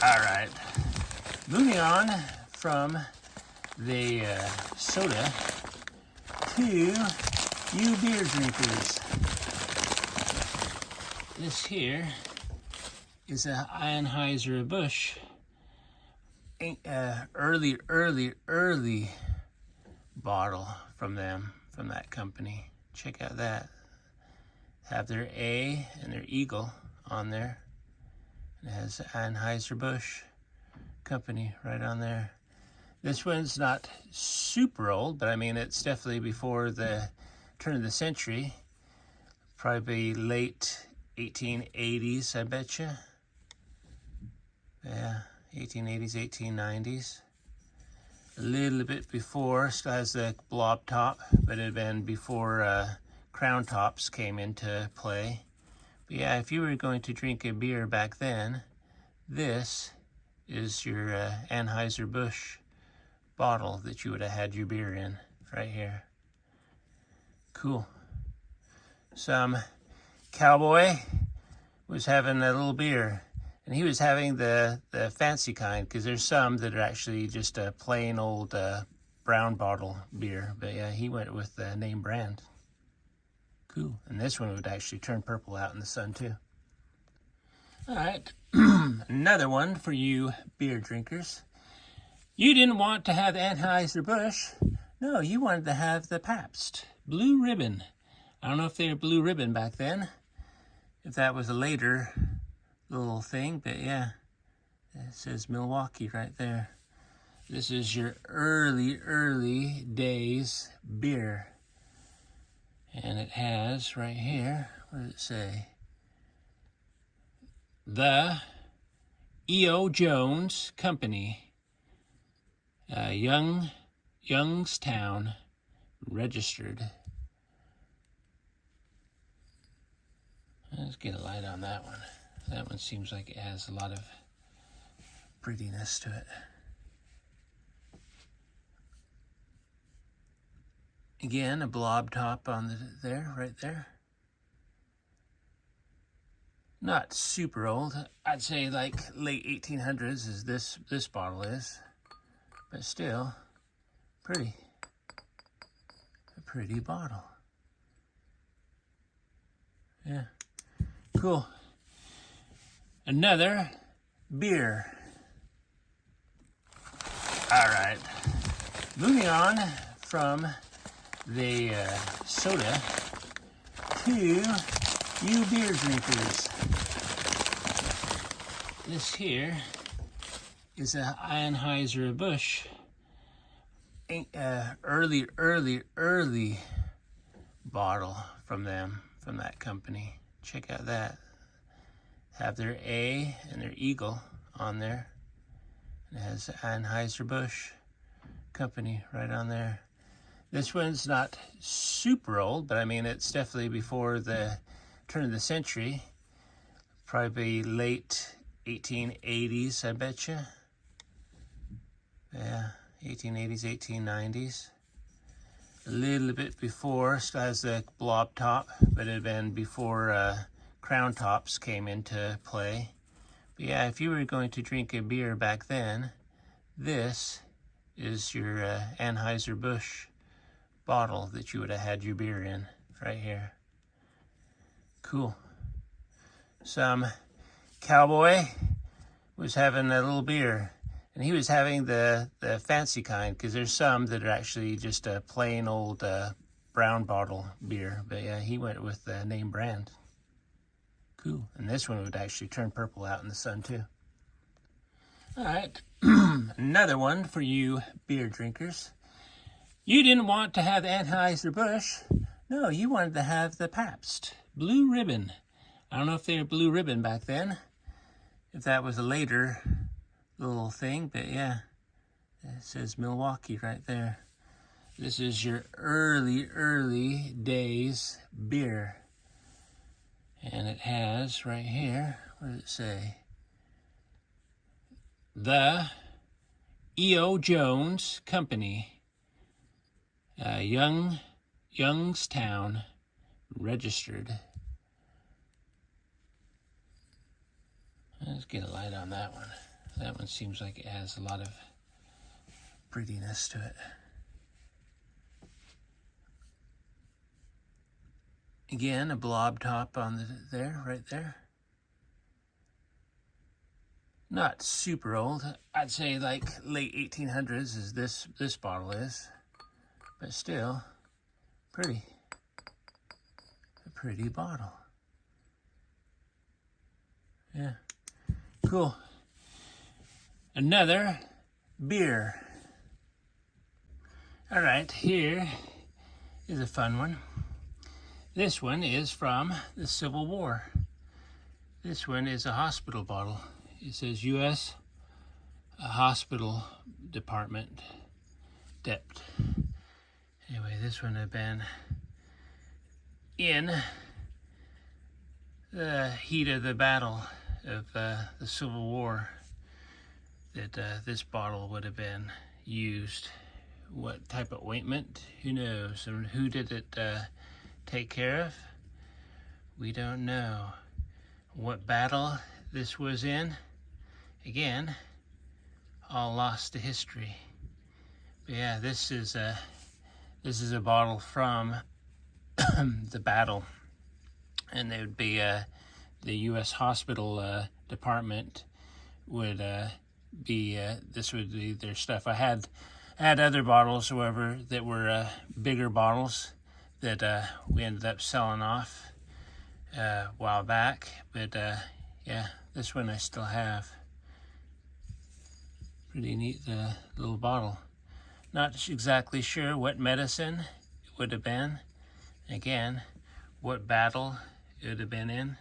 All right, moving on from the soda to you beer drinkers. This here is a Anheuser-Busch early bottle from them, from that company. Check out that. Have their A and their eagle on there. It has Anheuser-Busch company right on there. This one's not super old, but I mean, it's definitely before the turn of the century. Probably late 1880s, I bet you. Yeah, 1880s, 1890s. A little bit before, still has the blob top, but it had been before crown tops came into play. But yeah, if you were going to drink a beer back then, this is your Anheuser-Busch bottle that you would have had your beer in, right here. Cool. Some cowboy was having a little beer, and he was having the fancy kind, because there's some that are actually just a plain old brown bottle beer. But yeah, he went with the name brand. Cool. And this one would actually turn purple out in the sun too. All right, another one for you beer drinkers. You didn't want to have Anheuser-Busch. No, you wanted to have the Pabst Blue Ribbon. I don't know if they were Blue Ribbon back then, if that was a later little thing, but yeah, it says Milwaukee right there. This is your early days beer. And it has right here, what does it say? The E.O. Jones Company, Youngstown, registered. Let's get a light on that one. That one seems like it has a lot of prettiness to it. Again, a blob top on there, right there. Not super old. I'd say like late 1800s is this bottle is, but still pretty. A pretty bottle. Yeah, cool. Another beer. All right, moving on from the soda to you beer drinkers. This here is a Anheuser-Busch early bottle from them, from that company. Check out that. Have their A and their eagle on there. It has Anheuser-Busch company right on there. This one's not super old, but I mean, it's definitely before the turn of the century. Probably late 1880s, I bet you. Yeah, 1880s, 1890s. A little bit before, still has the blob top, but it had been before crown tops came into play. But yeah, if you were going to drink a beer back then, this is your Anheuser-Busch bottle that you would have had your beer in, right here. Cool. Some cowboy was having a little beer, and he was having the fancy kind, because there's some that are actually just a plain old brown bottle beer. But yeah, he went with the name brand. Cool. And this one would actually turn purple out in the sun too. All right, another one for you beer drinkers. You didn't want to have Anheuser-Busch. No, you wanted to have the Pabst Blue Ribbon. I don't know if they were Blue Ribbon back then, if that was a later little thing, but yeah, it says Milwaukee right there. This is your early days beer. And it has right here, what does it say? The E.O. Jones Company, Youngstown, registered. Let's get a light on that one. That one seems like it has a lot of prettiness to it. Again, a blob top on there, right there. Not super old. I'd say like late 1800s is this bottle is, but still pretty. A pretty bottle. Yeah, cool. Another beer. All right, here is a fun one. This one is from the Civil War. This one is a hospital bottle. It says U.S. Hospital Department, Dept. Anyway, this one had been in the heat of the battle of the Civil War that this bottle would have been used. What type of ointment? Who knows? And who did it take care of? We don't know. What battle this was in? Again, all lost to history. But yeah, this is a bottle from the battle, and they would be the U.S. Hospital Department would be this would be their stuff. I had other bottles, however, that were bigger bottles that we ended up selling off a while back. But yeah, this one I still have. Pretty neat little bottle. Not exactly sure what medicine it would have been. Again, what battle it would have been in,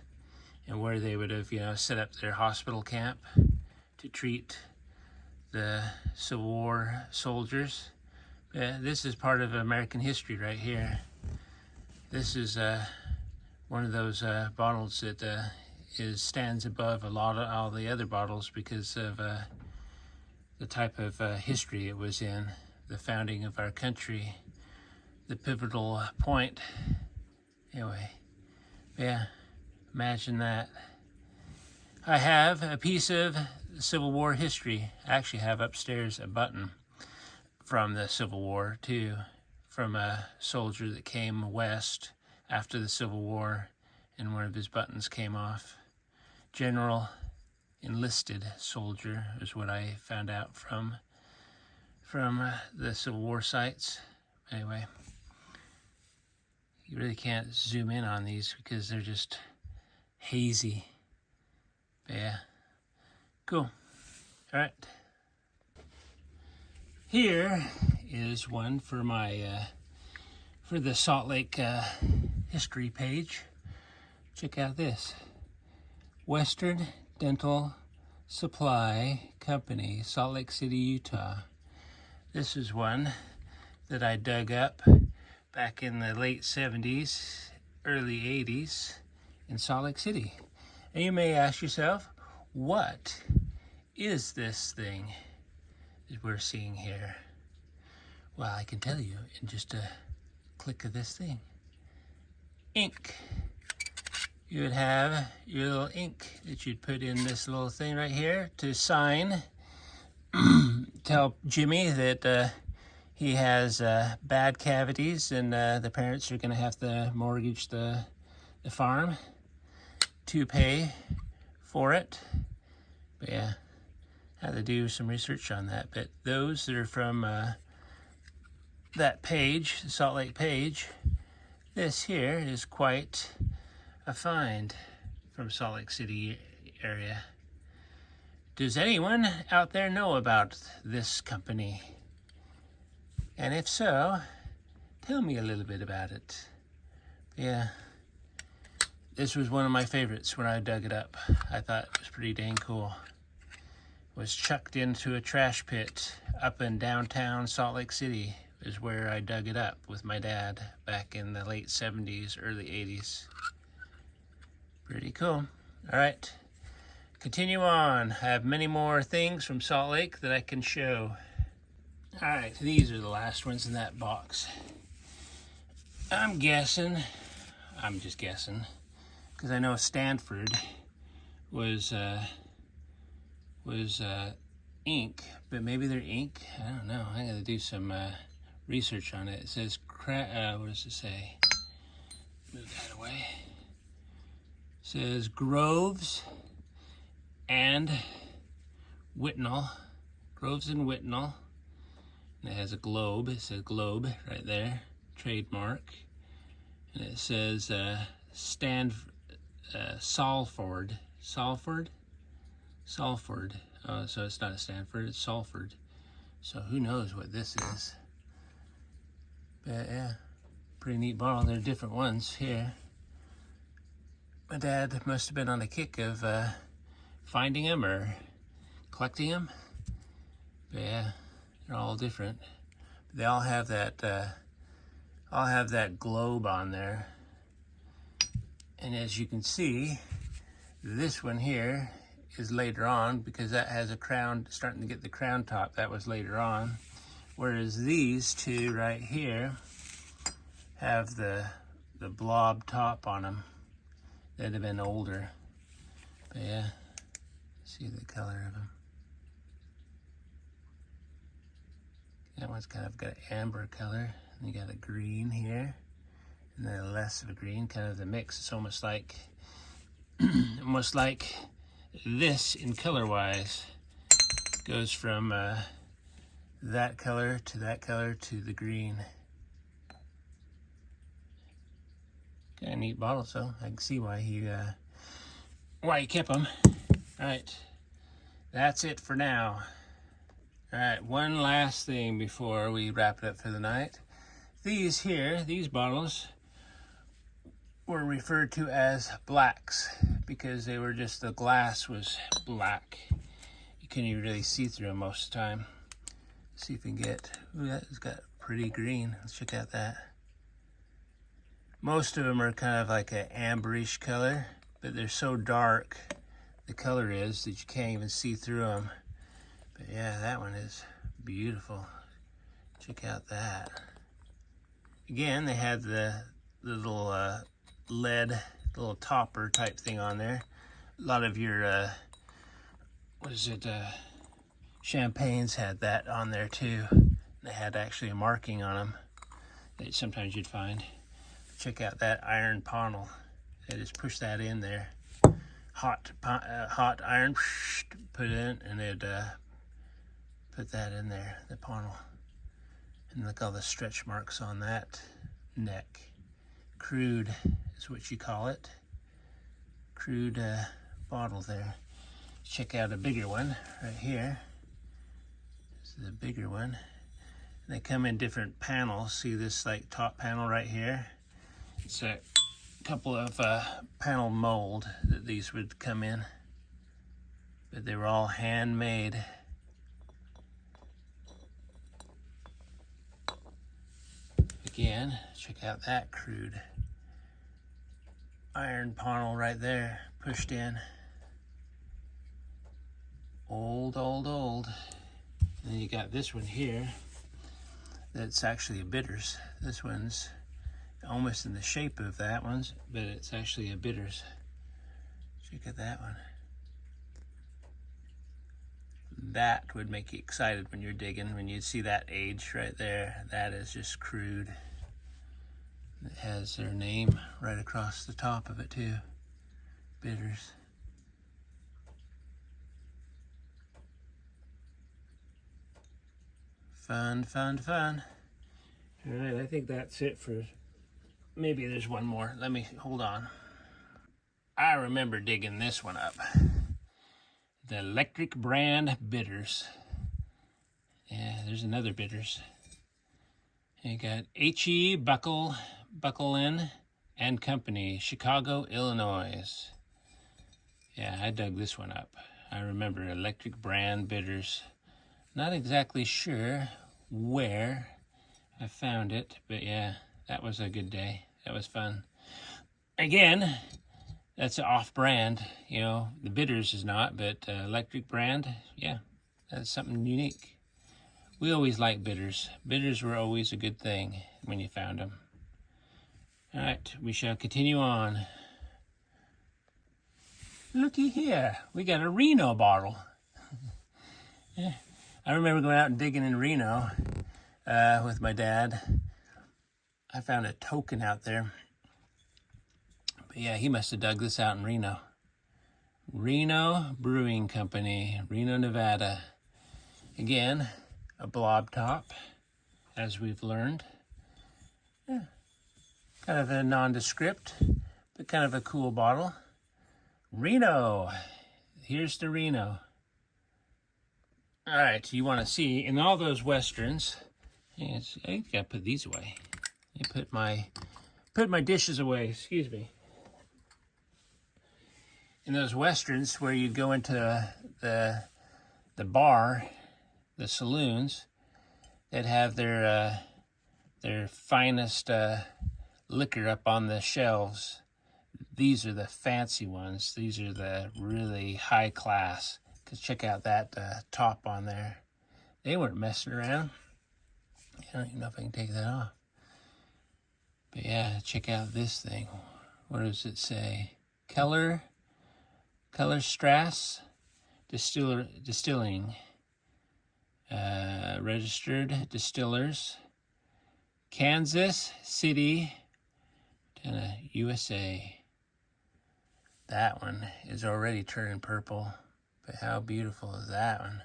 and where they would have, set up their hospital camp to treat the Civil War soldiers. This is part of American history right here. This is one of those bottles that stands above a lot of all the other bottles because of the type of history it was in, the founding of our country, the pivotal point. Anyway, yeah, imagine that. I have a piece of Civil War history. I actually have upstairs a button from the Civil War too, from a soldier that came west after the Civil War, and one of his buttons came off. General enlisted soldier is what I found out from the Civil War sites. Anyway, you really can't zoom in on these because they're just hazy. But yeah, cool. All right. Here is one for my for the Salt Lake history page. Check out this. Western Dental Supply Company, Salt Lake City, Utah. This is one that I dug up back in the late 70s, early 80s in Salt Lake City. And you may ask yourself, what is this thing that we're seeing here? Well, I can tell you in just a click of this thing. Ink. You would have your little ink that you'd put in this little thing right here to sign. Tell Jimmy that he has bad cavities and the parents are going to have to mortgage the farm to pay for it. But yeah, I had to do some research on that. But those that are from that page, the Salt Lake page, this here is quite a find from Salt Lake City area. Does anyone out there know about this company? And if so, tell me a little bit about it. Yeah, this was one of my favorites when I dug it up. I thought it was pretty dang cool. It was chucked into a trash pit up in downtown Salt Lake City is where I dug it up with my dad back in the late 70s, early 80s. Pretty cool. All right, continue on. I have many more things from Salt Lake that I can show. All right, these are the last ones in that box. I'm just guessing, because I know Stanford was was ink, but maybe they're ink. I don't know. I gotta do some research on it. It says, what does it say? Move that away. It says Groves and Whitnall. Groves and Whitnall. And it has a globe. It says globe right there. Trademark. And it says Salford. Salford? Salford. Oh, so it's not a Stanford, it's Salford. So who knows what this is. But yeah, pretty neat bottle. There are different ones here. My dad must have been on a kick of finding them or collecting them. But yeah, they're all different. They all have that globe on there. And as you can see, this one here is later on because that has a crown, starting to get the crown top. That was later on. Whereas these two right here have the blob top on them. They'd have been older. But yeah, see the color of them. That one's kind of got an amber color. And you got a green here. And then less of a green, kind of the mix. It's almost like this in color-wise. Goes from that color to the green. Got a neat bottle, so I can see why he kept them. All right, that's it for now. All right, one last thing before we wrap it up for the night. These here, these bottles, were referred to as blacks because they were just, the glass was black. You couldn't even really see through them most of the time. Let's see if we can get, ooh, that's got pretty green. Let's check out that. Most of them are kind of like an amberish color, but they're so dark, the color is, that you can't even see through them. But yeah, that one is beautiful. Check out that. Again, they had the little lead, little topper type thing on there. A lot of your, champagnes had that on there too. They had actually a marking on them that sometimes you'd find. Check out that iron panel. They just push that in there. Hot iron, put it in, and they'd put that in there, the panel. And look all the stretch marks on that neck. Crude is what you call it. Crude bottle there. Check out a bigger one right here. This is a bigger one. And they come in different panels. See this like top panel right here? It's a couple of panel mold that these would come in. But they were all handmade. Again, check out that crude iron panel right there, pushed in. Old, old, old. And then you got this one here that's actually a bitters. This one's almost in the shape of that one's, but it's actually a bitters. Check out that one. That would make you excited when you're digging, when you see that age right there. That is just crude. It has their name right across the top of it too. Bitters. Fun, fun, fun. All right, I think that's it for, maybe there's one more. Let me, hold on. I remember digging this one up. The Electric brand bitters. Yeah, there's another bitters. You got H.E. Bucklein and Company, Chicago, Illinois. Yeah, I dug this one up. I remember Electric brand bitters. Not exactly sure where I found it, but yeah, that was a good day. That was fun. Again, that's an off-brand, you know, the bitters is not, but Electric brand, yeah, that's something unique. We always like bitters. Bitters were always a good thing when you found them. All right, we shall continue on. Looky here, we got a Reno bottle. Yeah. I remember going out and digging in Reno with my dad. I found a token out there. But yeah, he must have dug this out in Reno. Reno Brewing Company, Reno, Nevada. Again, a blob top, as we've learned. Yeah. Kind of a nondescript, but kind of a cool bottle. Reno. Here's the Reno. All right, you want to see in all those westerns. I gotta put these away. I put my dishes away. Excuse me. In those westerns where you go into the bar, the saloons, that have their finest liquor up on the shelves. These are the fancy ones. These are the really high class. Because check out that top on there. They weren't messing around. I don't even know if I can take that off. But yeah, check out this thing. What does it say? Keller Strass Distilling. Registered distillers. Kansas City, USA. That one is already turning purple. But how beautiful is that one?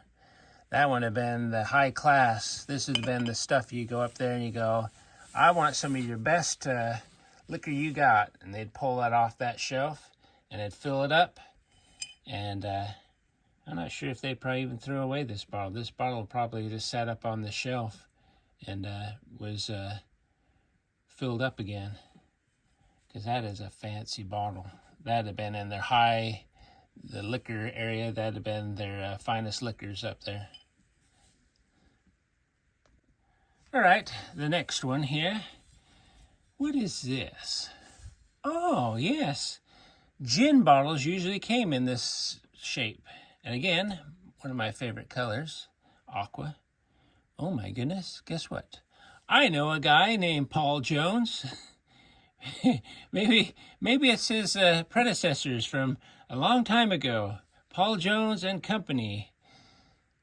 That one would have been the high class. This would have been the stuff you go up there and you go, I want some of your best liquor you got. And they'd pull that off that shelf and they'd fill it up. And I'm not sure if they'd probably even throw away this bottle. This bottle probably just sat up on the shelf and was filled up again. Because that is a fancy bottle. That'd have been in their the liquor area. That'd have been their finest liquors up there. All right, the next one here. What is this? Oh, yes. Gin bottles usually came in this shape. And again, one of my favorite colors, aqua. Oh my goodness, guess what? I know a guy named Paul Jones. maybe it's his predecessors from a long time ago. Paul Jones and Company.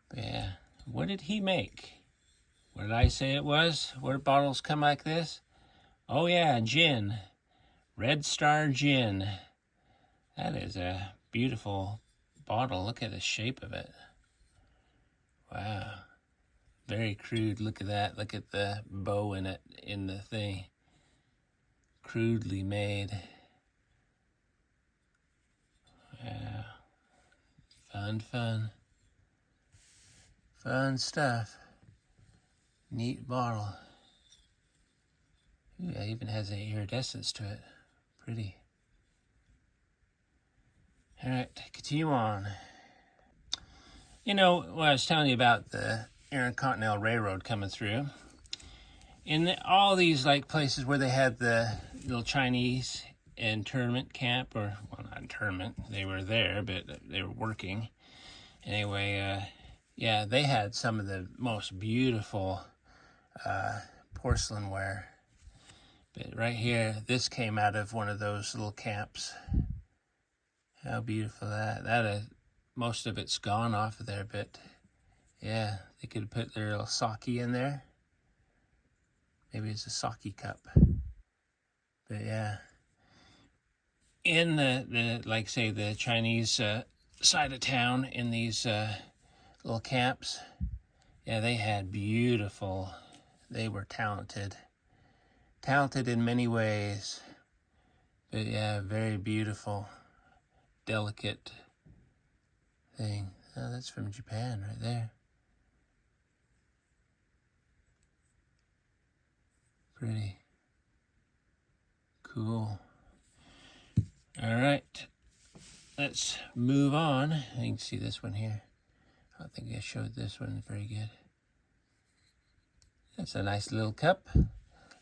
But yeah, what did he make? What did I say it was? Where bottles come like this? Oh yeah, gin. Red Star Gin. That is a beautiful bottle. Look at the shape of it. Wow. Very crude. Look at that. Look at the bow in it, in the thing. Crudely made. Yeah. Fun. Fun stuff. Neat bottle. Ooh, it even has an iridescence to it. Pretty. All right, continue on. You know, what I was telling you about the Intercontinental Railroad coming through. In all these like places where they had the little Chinese internment camp, or, well, not internment, they were there, but they were working. Anyway, yeah, they had some of the most beautiful porcelain ware. But right here, this came out of one of those little camps. How beautiful that most of it's gone off of there, but yeah, they could put their little sake in there. Maybe it's a sake cup. But yeah, in the like say the Chinese side of town, in these little camps, yeah, they had beautiful. They were talented in many ways. But yeah, very beautiful, delicate thing. Oh, that's from Japan right there. Pretty cool. All right, let's move on. You can see this one here. I don't think I showed this one very good. That's a nice little cup,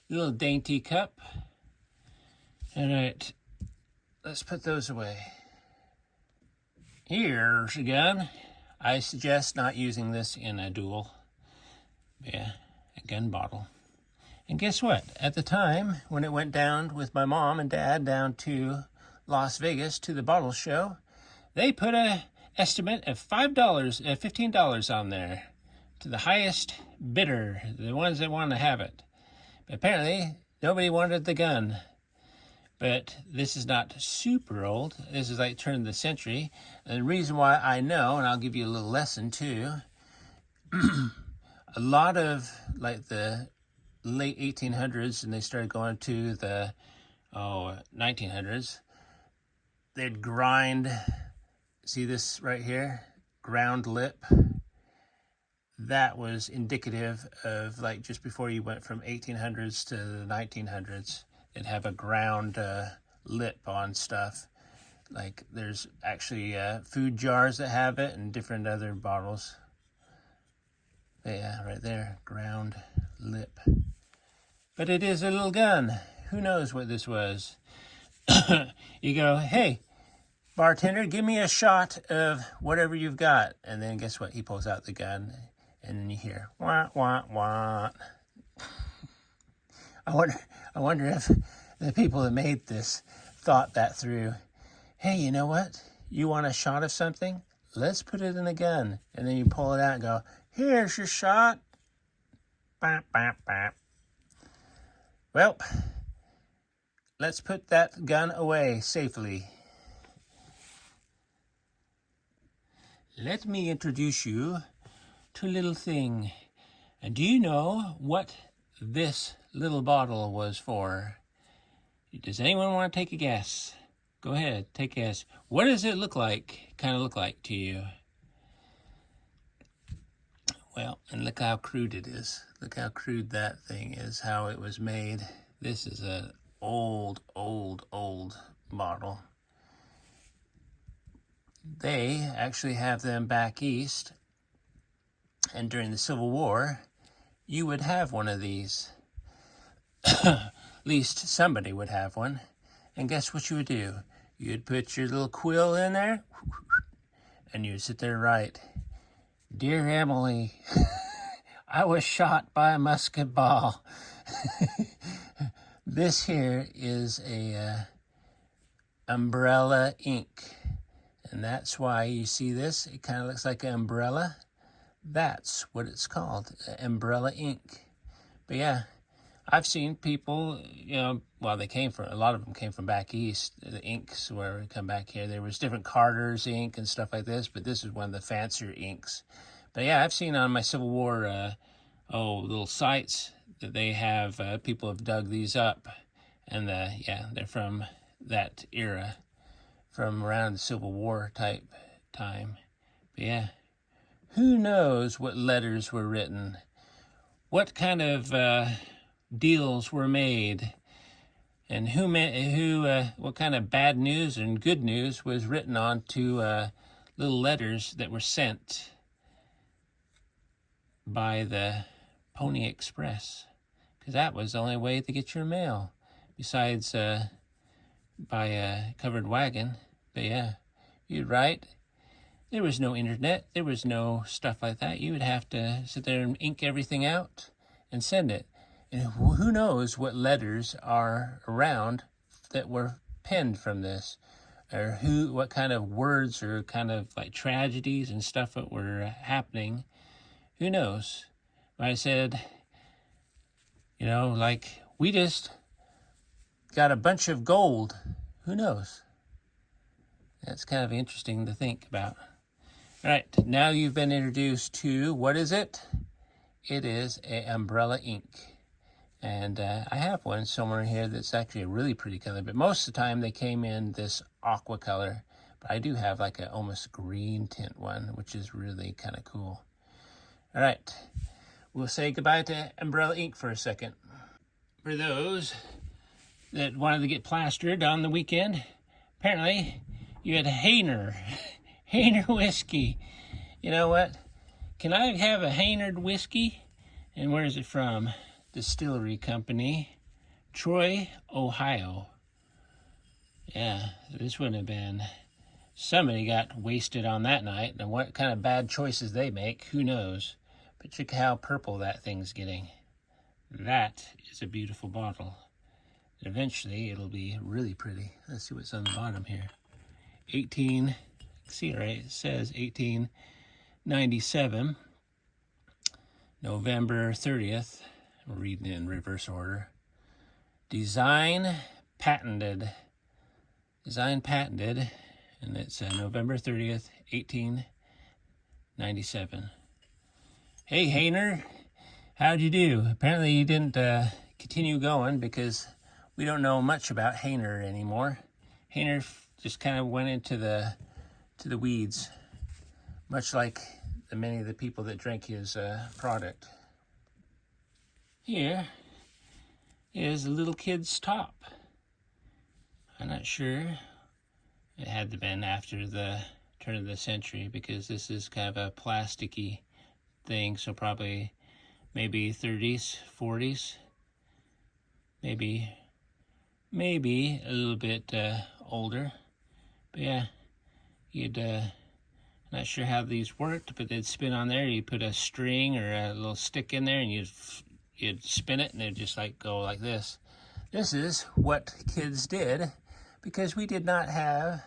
little dainty cup. All right, let's put those away. Here's a gun. I suggest not using this in a duel. Yeah, a gun bottle. And guess what? At the time, when it went down with my mom and dad down to Las Vegas to the bottle show, they put an estimate of $5, $15 on there to the highest bidder, the ones that want to have it. But apparently, nobody wanted the gun. But this is not super old. This is like turn of the century. And the reason why I know, and I'll give you a little lesson too, a lot of like the late 1800s, and they started going to the 1900s, they'd grind, see this right here, ground lip. That was indicative of like just before you went from 1800s to the 1900s, they'd have a ground lip on stuff. Like there's actually food jars that have it and different other bottles. But yeah, right there, ground lip. But it is a little gun. Who knows what this was? You go, hey, bartender, give me a shot of whatever you've got. And then guess what? He pulls out the gun. And then you hear, wah, wah, wah. I wonder if the people that made this thought that through. Hey, you know what? You want a shot of something? Let's put it in a gun. And then you pull it out and go, here's your shot. Bap, bap, bap. Well, let's put that gun away safely. Let me introduce you to a little thing. And do you know what this little bottle was for? Does anyone want to take a guess? Go ahead, take a guess. What does it look like, kind of look like to you? Well, and look how crude it is. Look how crude that thing is, how it was made. This is an old bottle. They actually have them back east. And during the Civil War, you would have one of these. At least somebody would have one. And guess what you would do? You'd put your little quill in there, and you'd sit there and write, Dear Emily, I was shot by a musket ball. This here is a umbrella ink. And that's why you see this. It kind of looks like an umbrella. That's what it's called, umbrella ink. But yeah, I've seen people, you know, well, a lot of them came from back east. The inks where we come back here, there was different Carter's ink and stuff like this, but this is one of the fancier inks. But yeah, I've seen on my Civil War, little sites that they have, people have dug these up. And yeah, they're from that era, from around the Civil War type time. But yeah, who knows what letters were written? What kind of deals were made? And what kind of bad news and good news was written onto little letters that were sent by the Pony Express? Because that was the only way to get your mail, besides by a covered wagon. But yeah, you'd write. There was no internet. There was no stuff like that. You would have to sit there and ink everything out and send it. And who knows what letters are around that were penned from this, or what kind of words or kind of like tragedies and stuff that were happening. Who knows? But I said, you know, like we just got a bunch of gold. Who knows? That's kind of interesting to think about. All right, now you've been introduced to, what is it? It is an umbrella ink. And I have one somewhere here that's actually a really pretty color, but most of the time they came in this aqua color. But I do have like a almost green tint one, which is really kind of cool. All right, we'll say goodbye to umbrella ink for a second. For those that wanted to get plastered on the weekend, apparently you had Hainer whiskey. You know what? Can I have a Hainer whiskey? And where is it from? Distillery Company, Troy, Ohio. Yeah, this wouldn't have been. Somebody got wasted on that night, and what kind of bad choices they make, who knows? But look how purple that thing's getting. That is a beautiful bottle. Eventually, it'll be really pretty. Let's see what's on the bottom here. See, right? It says 1897, November 30th. I'm reading it in reverse order. Design patented, and it's November 30th, 1897. Hey, Hayner, how'd you do? Apparently you didn't continue going because we don't know much about Hayner anymore. Hayner just kind of went into the weeds, much like many of the people that drank his product. Here is a little kid's top. I'm not sure. It had to have been after the turn of the century because this is kind of a plasticky thing, so probably maybe 30s, 40s, maybe a little bit older. But yeah, you'd not sure how these worked, but they'd spin on there. You put a string or a little stick in there, and you'd spin it, and it'd just like go like this. This is what kids did because we did not have,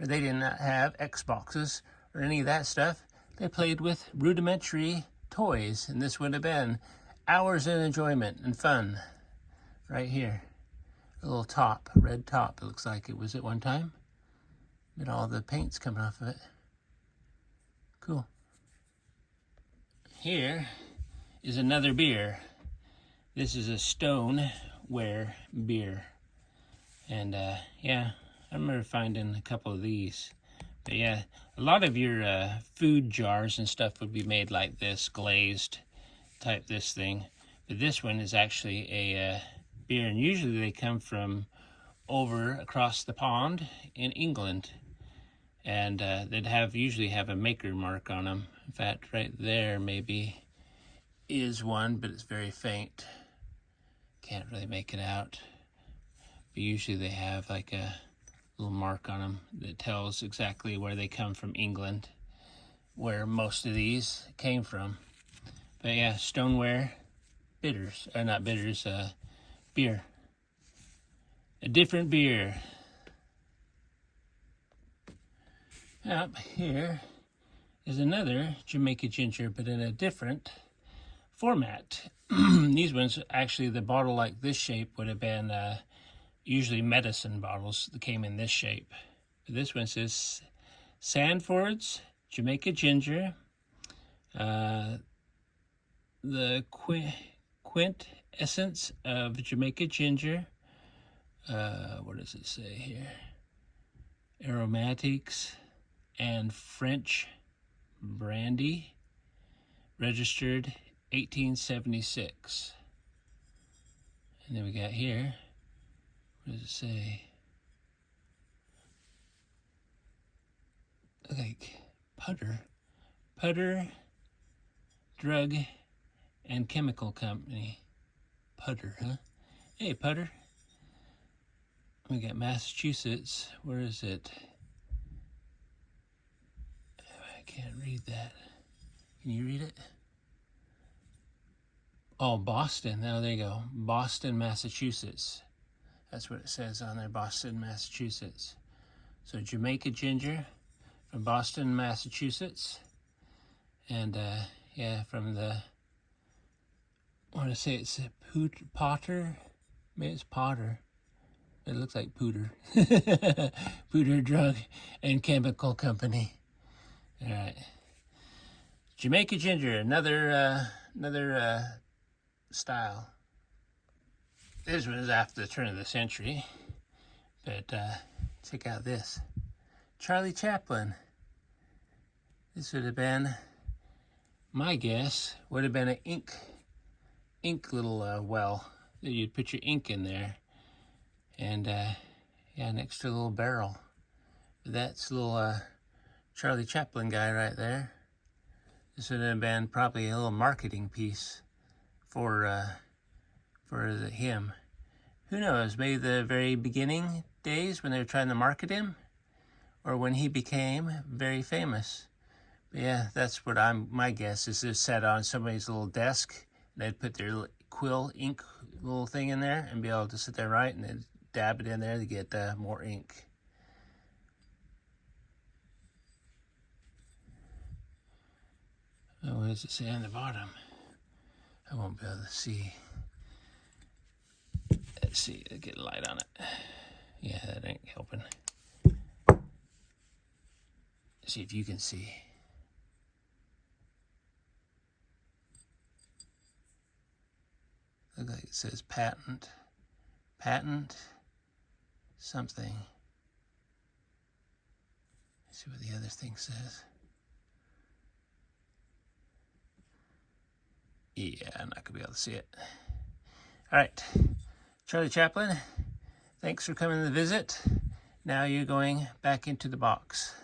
or they did not have Xboxes or any of that stuff. They played with rudimentary toys, and this would have been hours of enjoyment and fun right here. A little top, a red top, it looks like it was at one time. And all the paint's coming off of it. Cool. Here is another beer. This is a Stoneware beer. And yeah, I remember finding a couple of these. But yeah, a lot of your food jars and stuff would be made like this, glazed type this thing. But this one is actually a beer, and usually they come from over across the pond in England. And they'd usually have a maker mark on them. In fact, right there maybe is one, but it's very faint. Can't really make it out. But usually they have like a little mark on them that tells exactly where they come from, England, where most of these came from. But yeah, Stoneware bitters, or not bitters, beer. A different beer. Up here is another Jamaica Ginger, but in a different format. These ones, actually, the bottle like this shape would have been usually medicine bottles that came in this shape. But this one says Sanford's Jamaica Ginger, the quintessence of Jamaica Ginger. What does it say here? Aromatics and French brandy, registered 1876. And then we got here, what does it say? Like Putter Drug and Chemical Company. Putter, huh? Hey, Putter. We got Massachusetts. Where is it? I can't read that. Can you read it? Oh, Boston. Oh, there you go. Boston, Massachusetts. That's what it says on there, Boston, Massachusetts. So Jamaica Ginger from Boston, Massachusetts. And yeah, from the, I want to say it's Potter. Maybe it's Potter. It looks like Pooter. Pooter Drug and Chemical Company. All right. Jamaica Ginger, another style. This was after the turn of the century. But check out this. Charlie Chaplin. This would have been, my guess, would have been an ink little well that you'd put your ink in there. And yeah, next to a little barrel. That's a little Charlie Chaplin guy right there. This would have been probably a little marketing piece for him. Who knows, maybe the very beginning days when they were trying to market him, or when he became very famous. But yeah, that's what my guess is. This sat on somebody's little desk, and they'd put their quill ink little thing in there and be able to sit there and write, and they'd dab it in there to get more ink. what does it say on the bottom? I won't be able to see. Let's see, get a light on it. Yeah, that ain't helping. See if you can see. Looks like it says patent. Patent something. Let's see what the other thing says. Yeah, I'm not gonna be able to see it. All right, Charlie Chaplin, thanks for coming to visit. Now you're going back into the box.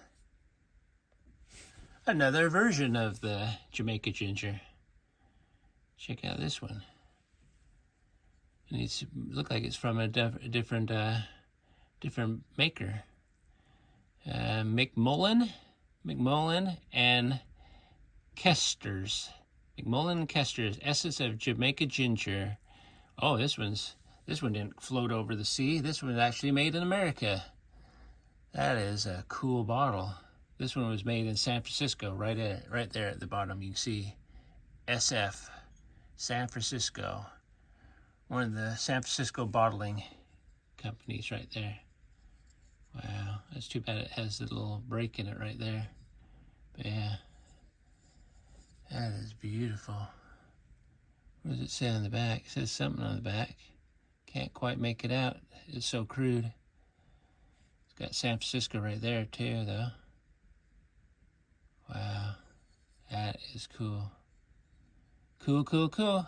Another version of the Jamaica Ginger. Check out this one. And it looks like it's from a different maker. McMullen and Kester's. McMullen and Kester's Essence of Jamaica Ginger. Oh, this one didn't float over the sea. This one was actually made in America. That is a cool bottle. This one was made in San Francisco, right there at the bottom. You can see SF, San Francisco. One of the San Francisco bottling companies right there. Wow, that's too bad it has the little break in it right there. But yeah, that is beautiful. What does it say on the back? It says something on the back. Can't quite make it out. It's so crude. It's got San Francisco right there too, though. Wow, that is cool. Cool, cool, cool.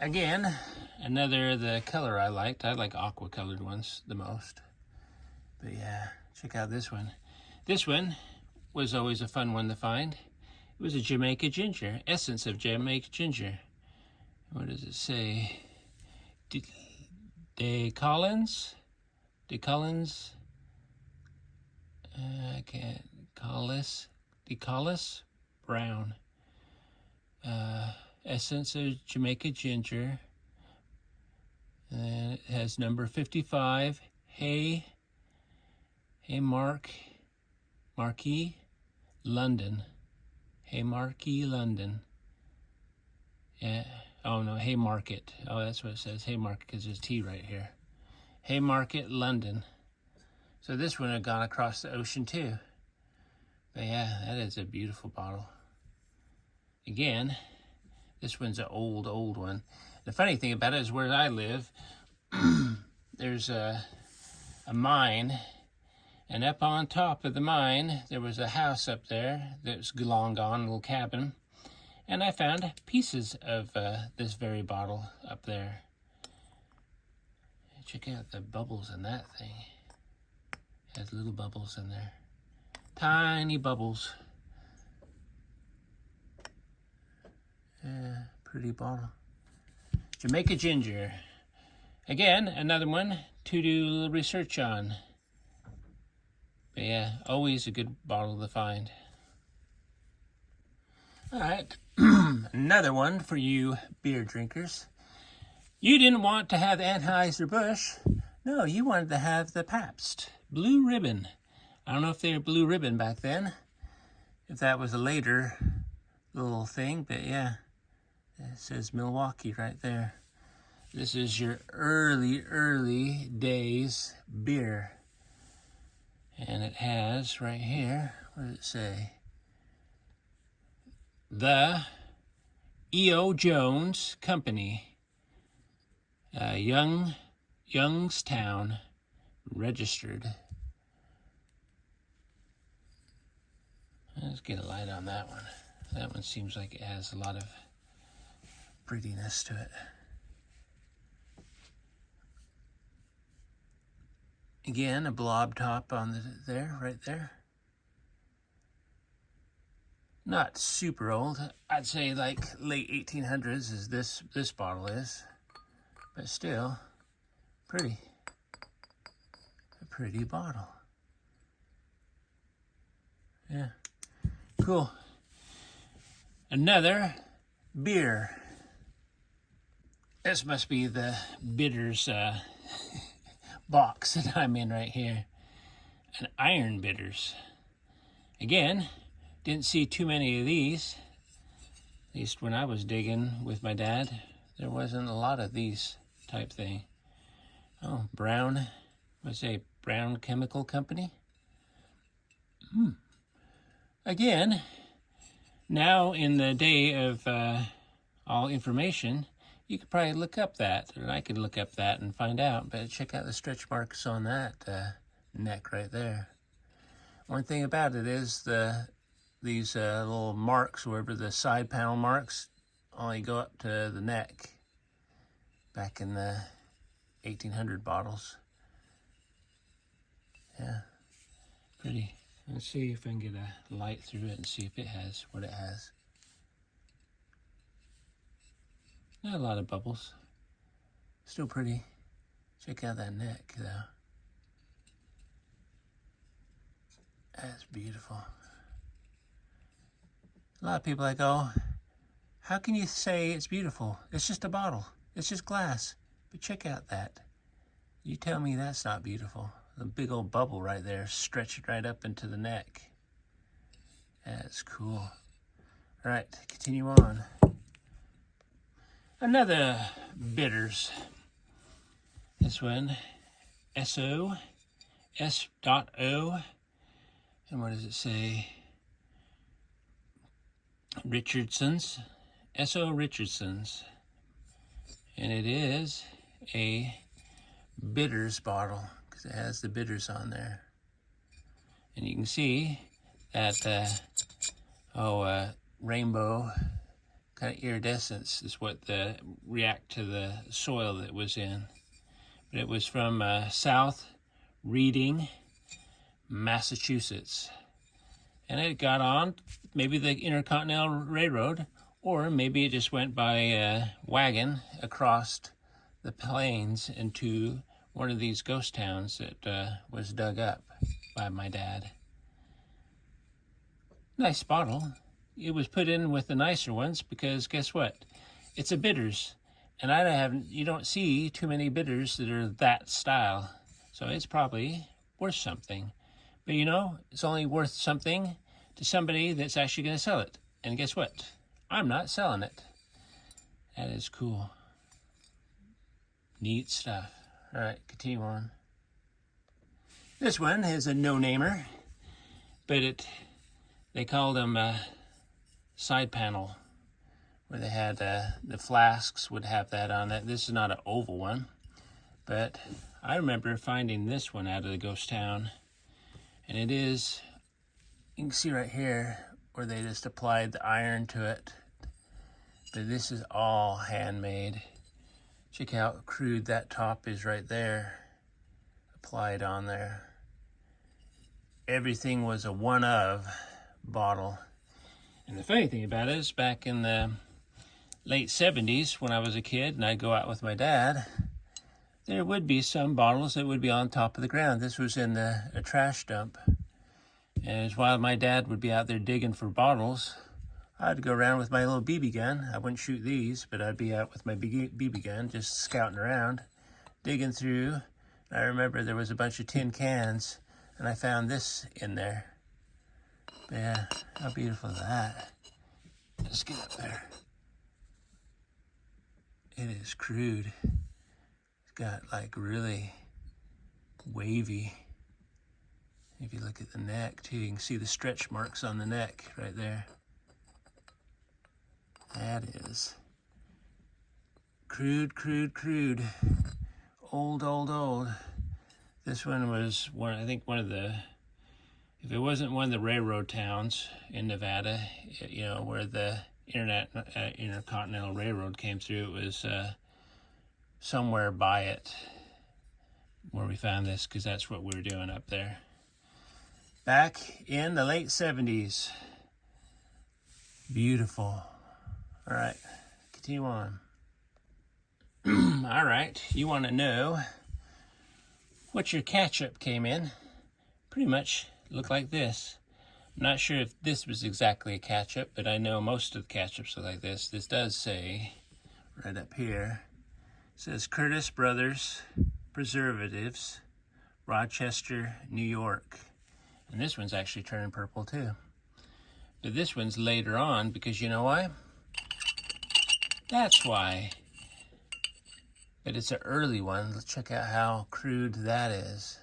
Again, another the color I liked. I like aqua colored ones the most. But yeah, check out this one. This one was always a fun one to find. It was a Jamaica Ginger, Essence of Jamaica Ginger. What does it say? De Collins? I can't call this. De Collis Brown. Essence of Jamaica Ginger. And it has number 55. Marquee, London. Haymarket, London. Yeah. Oh no, Haymarket. Oh, that's what it says. Haymarket, because there's T right here. Haymarket, London. So this one had gone across the ocean too. But yeah, that is a beautiful bottle. Again, this one's an old one. The funny thing about it is where I live, there's a mine, and up on top of the mine, there was a house up there that was long gone, a little cabin, and I found pieces of this very bottle up there. Check out the bubbles in that thing. It has little bubbles in there. Tiny bubbles. Yeah, pretty bottle. Jamaica Ginger. Again, another one to do a little research on. But yeah, always a good bottle to find. All right, another one for you beer drinkers. You didn't want to have Anheuser-Busch. No, you wanted to have the Pabst Blue Ribbon. I don't know if they were Blue Ribbon back then, if that was a later little thing, but yeah. It says Milwaukee right there. This is your early days beer. And it has right here, what does it say? The E.O. Jones Company, Youngstown, registered. Let's get a light on that one. That one seems like it has a lot of prettiness to it. Again, a blob top on there, right there. Not super old. I'd say like late 1800s as this bottle is, but still pretty. A pretty bottle. Yeah, cool. Another beer. This must be the bitters box that I'm in right here. An Iron Bitters. Again, Didn't see too many of these. At least when I was digging with my dad, there wasn't a lot of these type thing. Oh, Brown, what's it, Brown Chemical Company? Again, now in the day of all information, you could probably look up that, or I could look up that and find out, but check out the stretch marks on that neck right there. One thing about it is these little marks, wherever the side panel marks, only go up to the neck back in the 1800 bottles. Yeah, pretty. Let's see if I can get a light through it and see if it has what it has. Not a lot of bubbles. Still pretty. Check out that neck though. That's beautiful. A lot of people like, oh, how can you say it's beautiful? It's just a bottle. It's just glass. But check out that. You tell me that's not beautiful. The big old bubble right there stretching right up into the neck. That's cool. All right, continue on. Another bitters. This one, S.O. S.O. And what does it say? Richardson's. S.O. Richardson's. And it is a bitters bottle because it has the bitters on there. And you can see that rainbow kind of iridescence is what react to the soil that it was in. But it was from South Reading, Massachusetts. And it got on maybe the Intercontinental Railroad, or maybe it just went by wagon across the plains into one of these ghost towns that was dug up by my dad. Nice bottle. It was put in with the nicer ones because guess what? It's a bitters. And you don't see too many bitters that are that style. So it's probably worth something. But you know, it's only worth something to somebody that's actually going to sell it. And guess what? I'm not selling it. That is cool. Neat stuff. All right, continue on. This one is a no-namer, but they called them side panel, where they had the flasks would have that on it. This is not an oval one, but I remember finding this one out of the ghost town, and it is, you can see right here where they just applied the iron to it, but this is all handmade. Check out how crude that top is right there, applied on there. Everything was a one-of bottle. And the funny thing about it is back in the late 70s when I was a kid and I'd go out with my dad, there would be some bottles that would be on top of the ground. This was in a trash dump. And while my dad would be out there digging for bottles, I'd go around with my little BB gun. I wouldn't shoot these, but I'd be out with my BB gun just scouting around, digging through. And I remember there was a bunch of tin cans and I found this in there. But yeah, how beautiful is that? Let's get up there. It is crude. It's got like really wavy. If you look at the neck too, you can see the stretch marks on the neck right there. That is crude, crude, crude. Old, old, old. This one was I think one of the, if it wasn't one of the railroad towns in Nevada, you know, where the Intercontinental Railroad came through, it was somewhere by it where we found this, because that's what we were doing up there. Back in the late 70s. Beautiful. All right, continue on. All right, you want to know what your ketchup came in. Pretty much looked like this. I'm not sure if this was exactly a ketchup, but I know most of the ketchups look like this. This does say, right up here, it says Curtis Brothers Preservatives, Rochester, New York. And this one's actually turning purple too. But this one's later on, because you know why? That's why. But it's an early one. Let's check out how crude that is.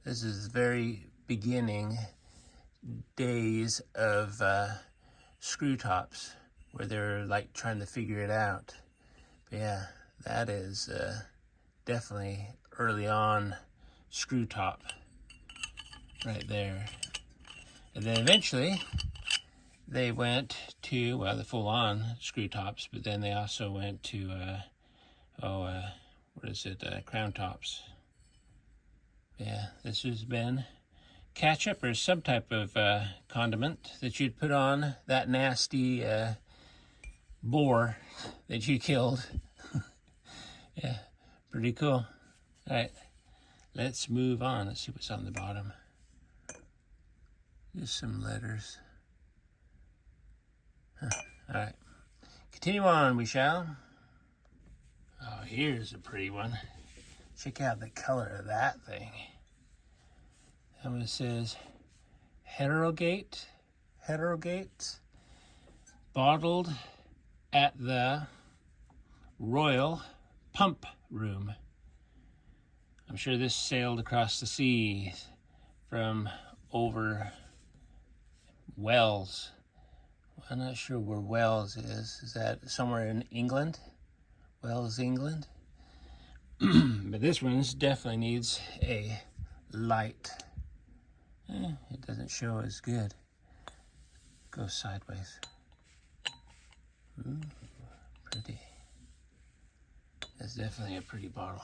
This is very beginning days of screw tops, where they're like trying to figure it out. But yeah, that is definitely early on screw top right there. And then eventually they went to, well, the full-on screw tops, but then they also went to crown tops. Yeah, this has been ketchup or some type of condiment that you'd put on that nasty boar that you killed. Yeah, pretty cool. All right, let's move on. Let's see what's on the bottom. Just some letters. All right, continue on, we shall. Oh, here's a pretty one. Check out the color of that thing. That one says Heterogate, bottled at the Royal Pump Room. I'm sure this sailed across the seas from over Wells. I'm not sure where Wells is. Is that somewhere in England? Wells, England? But this one's definitely needs a light. It doesn't show as good. Go sideways. Ooh, pretty. That's definitely a pretty bottle.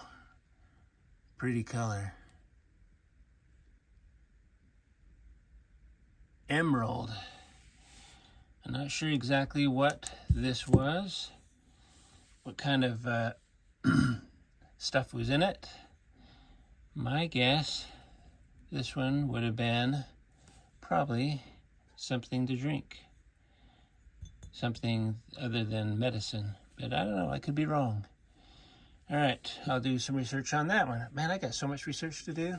Pretty color. Emerald. I'm not sure exactly what this was. What kind of stuff was in it. My guess, this one would have been probably something to drink. Something other than medicine. But I don't know, I could be wrong. All right, I'll do some research on that one. Man, I got so much research to do.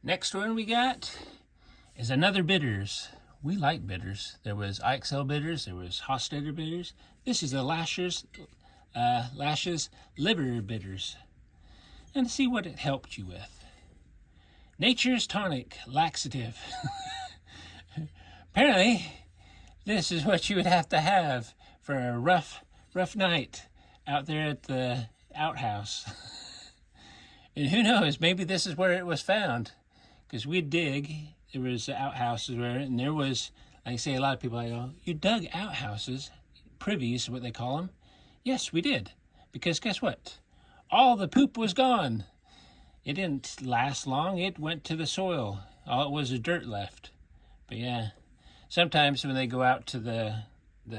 Next one we got is another bitters. We like bitters. There was IXL bitters, there was Hofstadter bitters. This is the Lashes liver bitters. And see what it helped you with. Nature's Tonic Laxative. Apparently, this is what you would have to have for a rough night out there at the outhouse. And who knows, maybe this is where it was found. Because we'd dig, there was outhouses where, and there was, like I say, a lot of people, I go, you dug outhouses, privies is what they call them. Yes, we did. Because guess what? All the poop was gone. It didn't last long. It went to the soil. All it was dirt left. But yeah, sometimes when they go out to the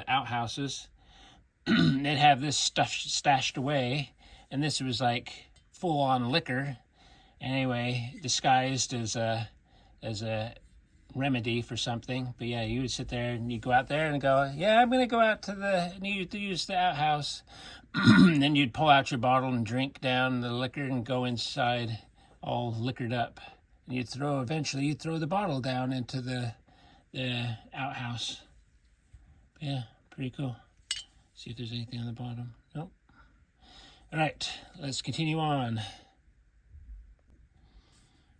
outhouses, they'd have this stuff stashed away, and this was like full-on liquor. Anyway, disguised as a remedy for something. But yeah, you would sit there and you go out there and go, yeah, I'm gonna go out to need to use the outhouse. And then you'd pull out your bottle and drink down the liquor and go inside all liquored up. And eventually you'd throw the bottle down into the outhouse. But yeah, pretty cool. See if there's anything on the bottom. Nope. All right, let's continue on.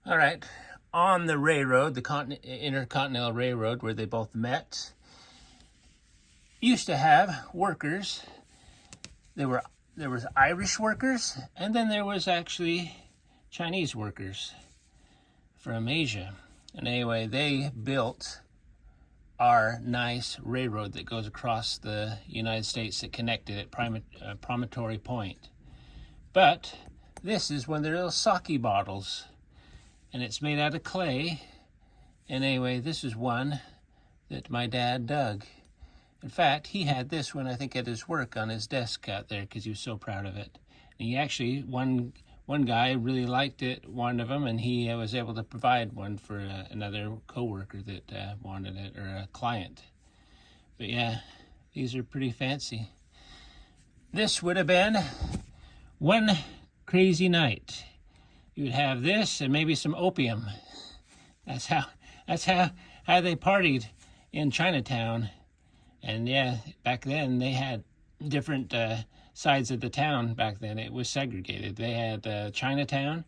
All right, on the railroad, the Intercontinental Railroad, where they both met, used to have workers. There was Irish workers, and then there was actually Chinese workers from Asia. And anyway, they built our nice railroad that goes across the United States that connected at Promontory Point. But this is one of their little sake bottles, and it's made out of clay. And anyway, this is one that my dad dug. In fact, he had this one, I think, at his work on his desk out there because he was so proud of it. And he actually, one guy really liked it, one of them, and he was able to provide one for another coworker that wanted it, or a client. But yeah, these are pretty fancy. This would have been one crazy night. You would have this and maybe some opium. That's how how they partied in Chinatown. And yeah, back then they had different sides of the town. Back then it was segregated. They had Chinatown,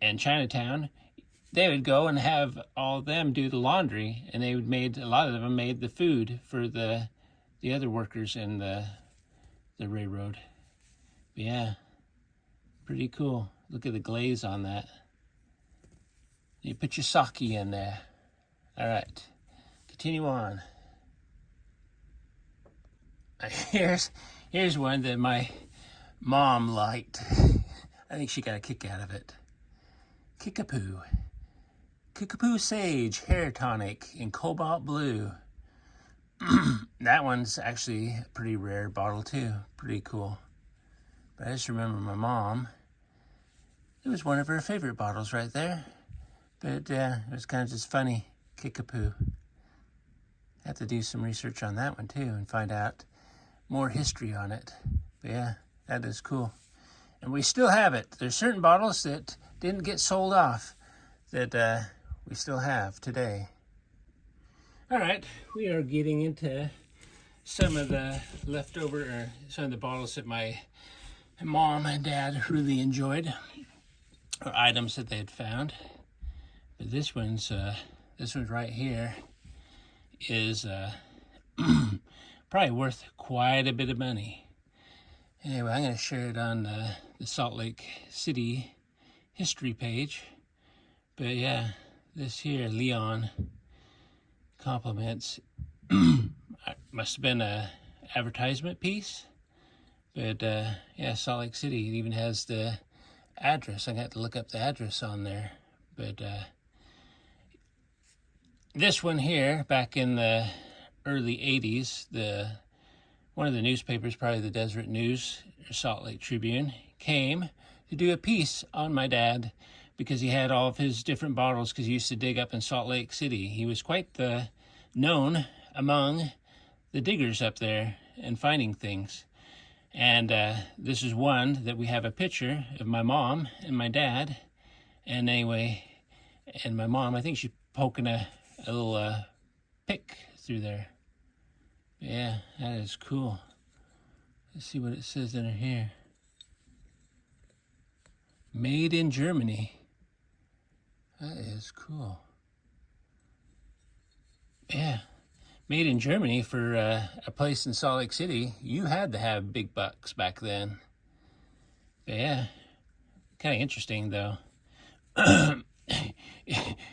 and Chinatown, they would go and have all of them do the laundry, and they would a lot of them made the food for the other workers in the railroad. But yeah, pretty cool. Look at the glaze on that. You put your sake in there. All right, continue on. Here's one that my mom liked. I think she got a kick out of it. Kickapoo. Kickapoo Sage Hair Tonic in Cobalt Blue. That one's actually a pretty rare bottle too. Pretty cool. But I just remember my mom, it was one of her favorite bottles right there. But it was kind of just funny. Kickapoo. I have to do some research on that one too and find out more history on it. But yeah, that is cool. And we still have it. There's certain bottles that didn't get sold off that we still have today. All right, we are getting into some of the leftover, some of the bottles that my mom and dad really enjoyed, or items that they had found. But this one's right here is probably worth quite a bit of money. Anyway, I'm going to share it on the Salt Lake City history page. But yeah, this here, Leon Compliments, must have been a advertisement piece. But yeah, Salt Lake City, it even has the address. I got to look up the address on there. But this one here, back in the early 80s, one of the newspapers, probably the Deseret News or Salt Lake Tribune, came to do a piece on my dad because he had all of his different bottles because he used to dig up in Salt Lake City. He was quite known among the diggers up there and finding things. And this is one that we have a picture of my mom and my dad. And anyway, and my mom, I think she's poking a little pick through there. Yeah, that is cool. Let's see what it says in here. Made in Germany. That is cool. Yeah, made in Germany for a place in Salt Lake City. You had to have big bucks back then. But yeah, kind of interesting though.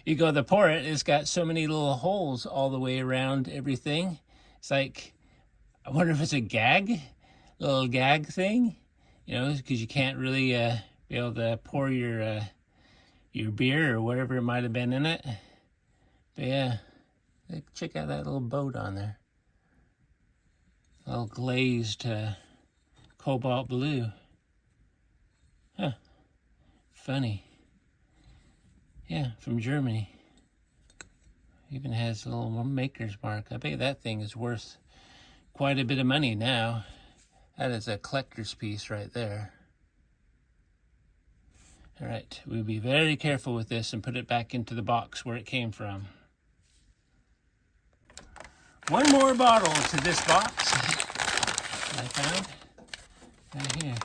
You go to pour it, it's got so many little holes all the way around everything. It's like, I wonder if it's a little gag thing, you know, because you can't really be able to pour your beer or whatever it might have been in it. But yeah, check out that little boat on there. A little glazed cobalt blue. Huh, funny. Yeah, from Germany. Even has a little maker's mark. I bet that thing is worth quite a bit of money now. That is a collector's piece right there. All right, we'll be very careful with this and put it back into the box where it came from. One more bottle to this box I found right here.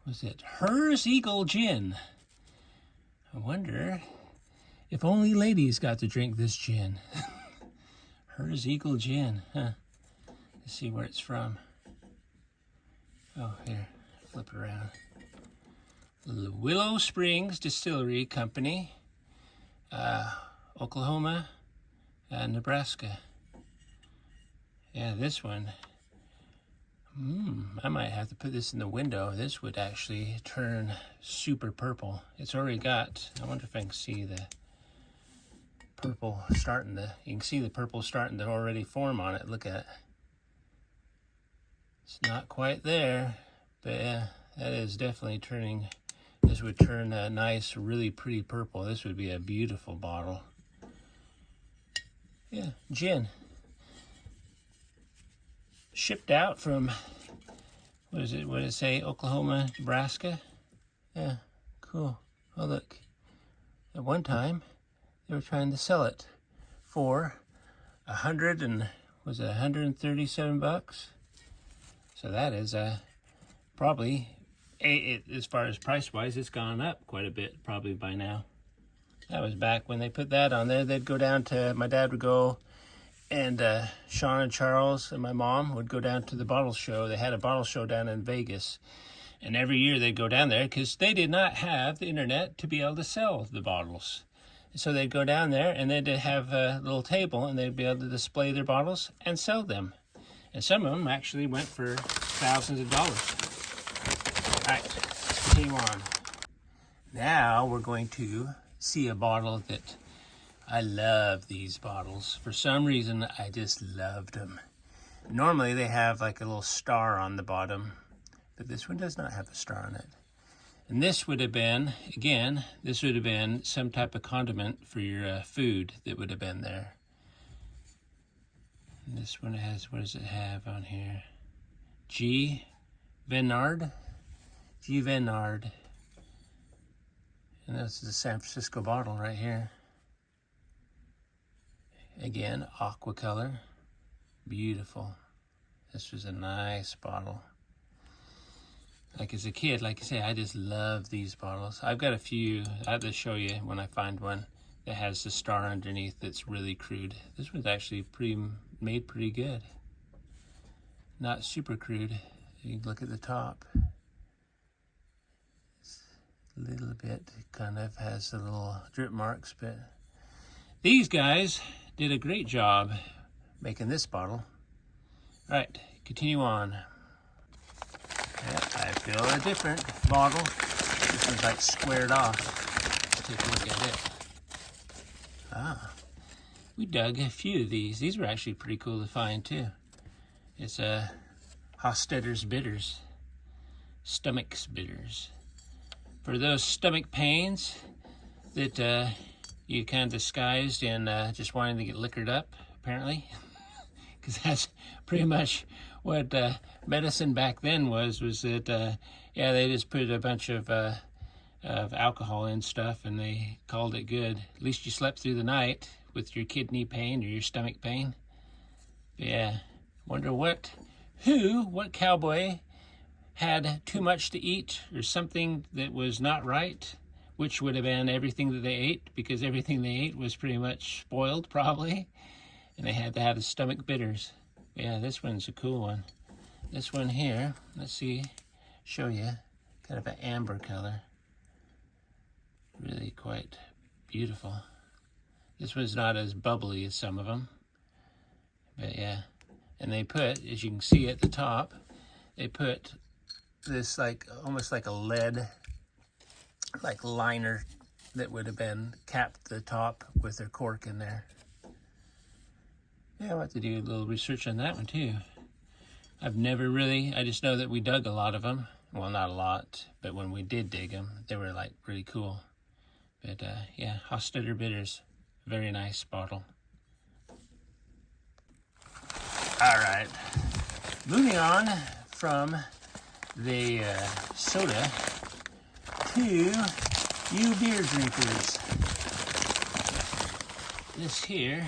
Was it Herr's Eagle Gin? I wonder if only ladies got to drink this gin. Herr's Eagle Gin, huh? Let's see where it's from. Oh, here, flip it around. The Willow Springs Distillery Company, Oklahoma, Nebraska. Yeah, this one. I might have to put this in the window. This would actually turn super purple. It's already got, I wonder if I can see the purple starting to, you can see the purple starting to already form on it. Look at it. It's not quite there, but yeah, that is definitely turning, this would turn a nice, really pretty purple. This would be a beautiful bottle. Yeah, gin. Shipped out from, what did it say, Oklahoma, Nebraska? Yeah, cool. Oh, look. At one time, They were trying to sell it for $137. So that is probably, as far as price-wise, it's gone up quite a bit probably by now. That was back when they put that on there. They'd go down to, my dad would go, and Sean and Charles and my mom would go down to the bottle show. They had a bottle show down in Vegas. And every year they'd go down there because they did not have the internet to be able to sell the bottles. So they'd go down there and they'd have a little table and they'd be able to display their bottles and sell them. And some of them actually went for thousands of dollars. All right, let's continue on. Now we're going to see a bottle that I love. These bottles. For some reason, I just loved them. Normally they have like a little star on the bottom, but this one does not have a star on it. And this would have been, again, this would have been some type of condiment for your food that would have been there. And this one has, what does it have on here? G. Vennard. G. Vennard. And that's the San Francisco bottle right here. Again, aqua color. Beautiful. This was a nice bottle. Like as a kid, like I say, I just love these bottles. I've got a few. I have to show you when I find one that has the star underneath that's really crude. This one's actually made pretty good. Not super crude. You can look at the top. It's a little bit, it kind of has the little drip marks, but these guys did a great job making this bottle. All right, continue on. Yeah, I feel a different bottle. This one's like squared off. Let's take a look at it. Ah, we dug a few of these. These were actually pretty cool to find too. It's Hostetter's Bitters, Stomach's Bitters. For those stomach pains that you kind of disguised in just wanting to get liquored up, apparently, because that's pretty much what medicine back then was that yeah, they just put a bunch of alcohol in stuff and they called it good. At least you slept through the night with your kidney pain or your stomach pain. But yeah, wonder what cowboy had too much to eat or something that was not right, which would have been everything that they ate, because everything they ate was pretty much spoiled probably, and they had to have the stomach bitters. Yeah, this one's a cool one. This one here, let's see, show you, kind of an amber color. Really quite beautiful. This one's not as bubbly as some of them, but yeah. And they put, as you can see at the top, they put this like, almost like a lead, like liner that would have been capped the top with their cork in there. Yeah, I'll have to do a little research on that one too. I've never really, I just know that we dug a lot of them. Well, not a lot, but when we did dig them, they were like pretty cool. But yeah, Hostetter Bitters, very nice bottle. All right, moving on from the soda to you beer drinkers. This here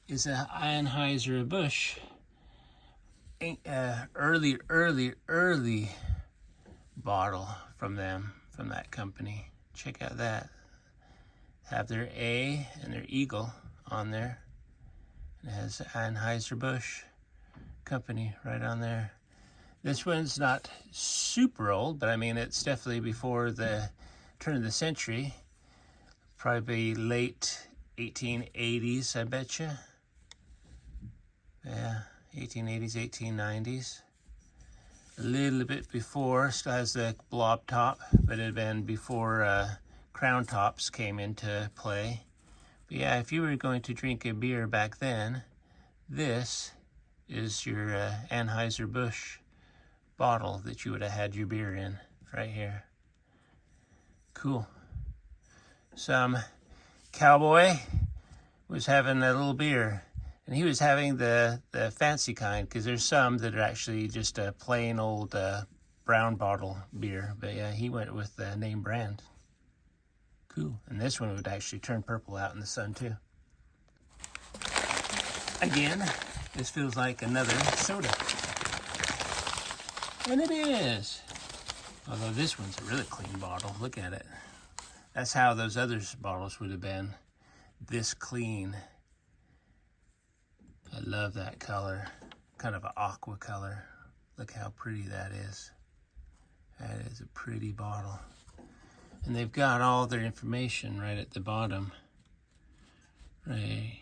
is a Anheuser-Busch early bottle from them, from that company. Check out that. Have their A and their eagle on there. It has Anheuser-Busch company right on there. This one's not super old, but I mean, it's definitely before the turn of the century. Probably late 1880s, I bet you. Yeah, 1880s, 1890s. A little bit before, still has the blob top, but it had been before crown tops came into play. But yeah, if you were going to drink a beer back then, this is your Anheuser-Busch bottle that you would have had your beer in, right here. Cool. Some cowboy was having a little beer, and he was having the fancy kind, because there's some that are actually just a plain old brown bottle beer. But yeah, he went with the name brand. Cool. And this one would actually turn purple out in the sun too. Again, this feels like another soda. And it is. Although this one's a really clean bottle. Look at it. That's how those other bottles would have been. This clean. I love that color. Kind of an aqua color. Look how pretty that is. That is a pretty bottle. And they've got all their information right at the bottom. Right.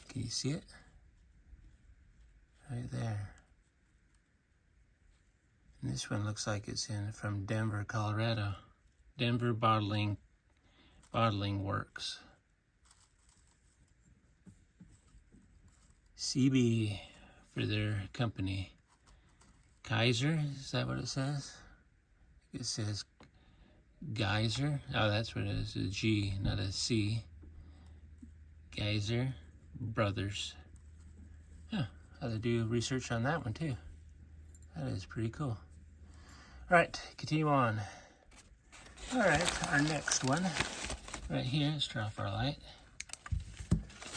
Can you see it? Right there. And this one looks like it's from Denver, Colorado. Denver Bottling Works. CB for their company. Kaiser, is that what it says? It says Geyser. Oh, that's what it is. A G, not a C. Geyser Brothers. Yeah, I had to do research on that one too. That is pretty cool. All right, continue on. All right, our next one right here. Let's turn off our light.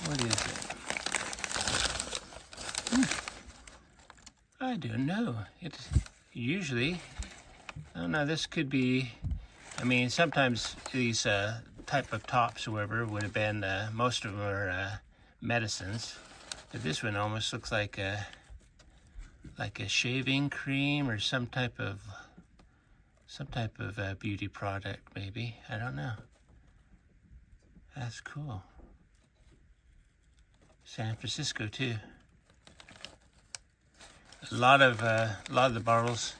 What is it? I don't know. It usually, I don't know, this could be, I mean, sometimes these type of tops or whatever would have been, most of them are medicines. But this one almost looks like a shaving cream or some type of beauty product, maybe. I don't know. That's cool. San Francisco too. A lot of the bottles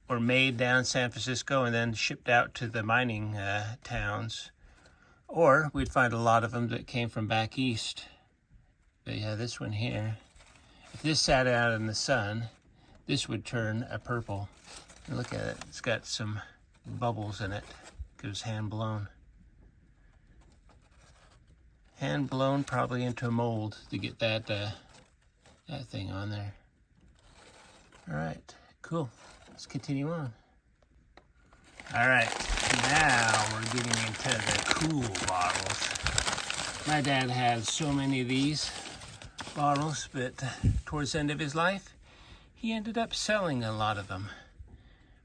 were made down in San Francisco and then shipped out to the mining towns, or we'd find a lot of them that came from back east. But yeah, this one here, if this sat out in the sun, this would turn a purple. And look at it; it's got some bubbles in it. It was hand blown. Hand blown, probably into a mold to get that thing on there. All right, cool. Let's continue on. All right, now we're getting into the cool bottles. My dad had so many of these bottles, but towards the end of his life, he ended up selling a lot of them.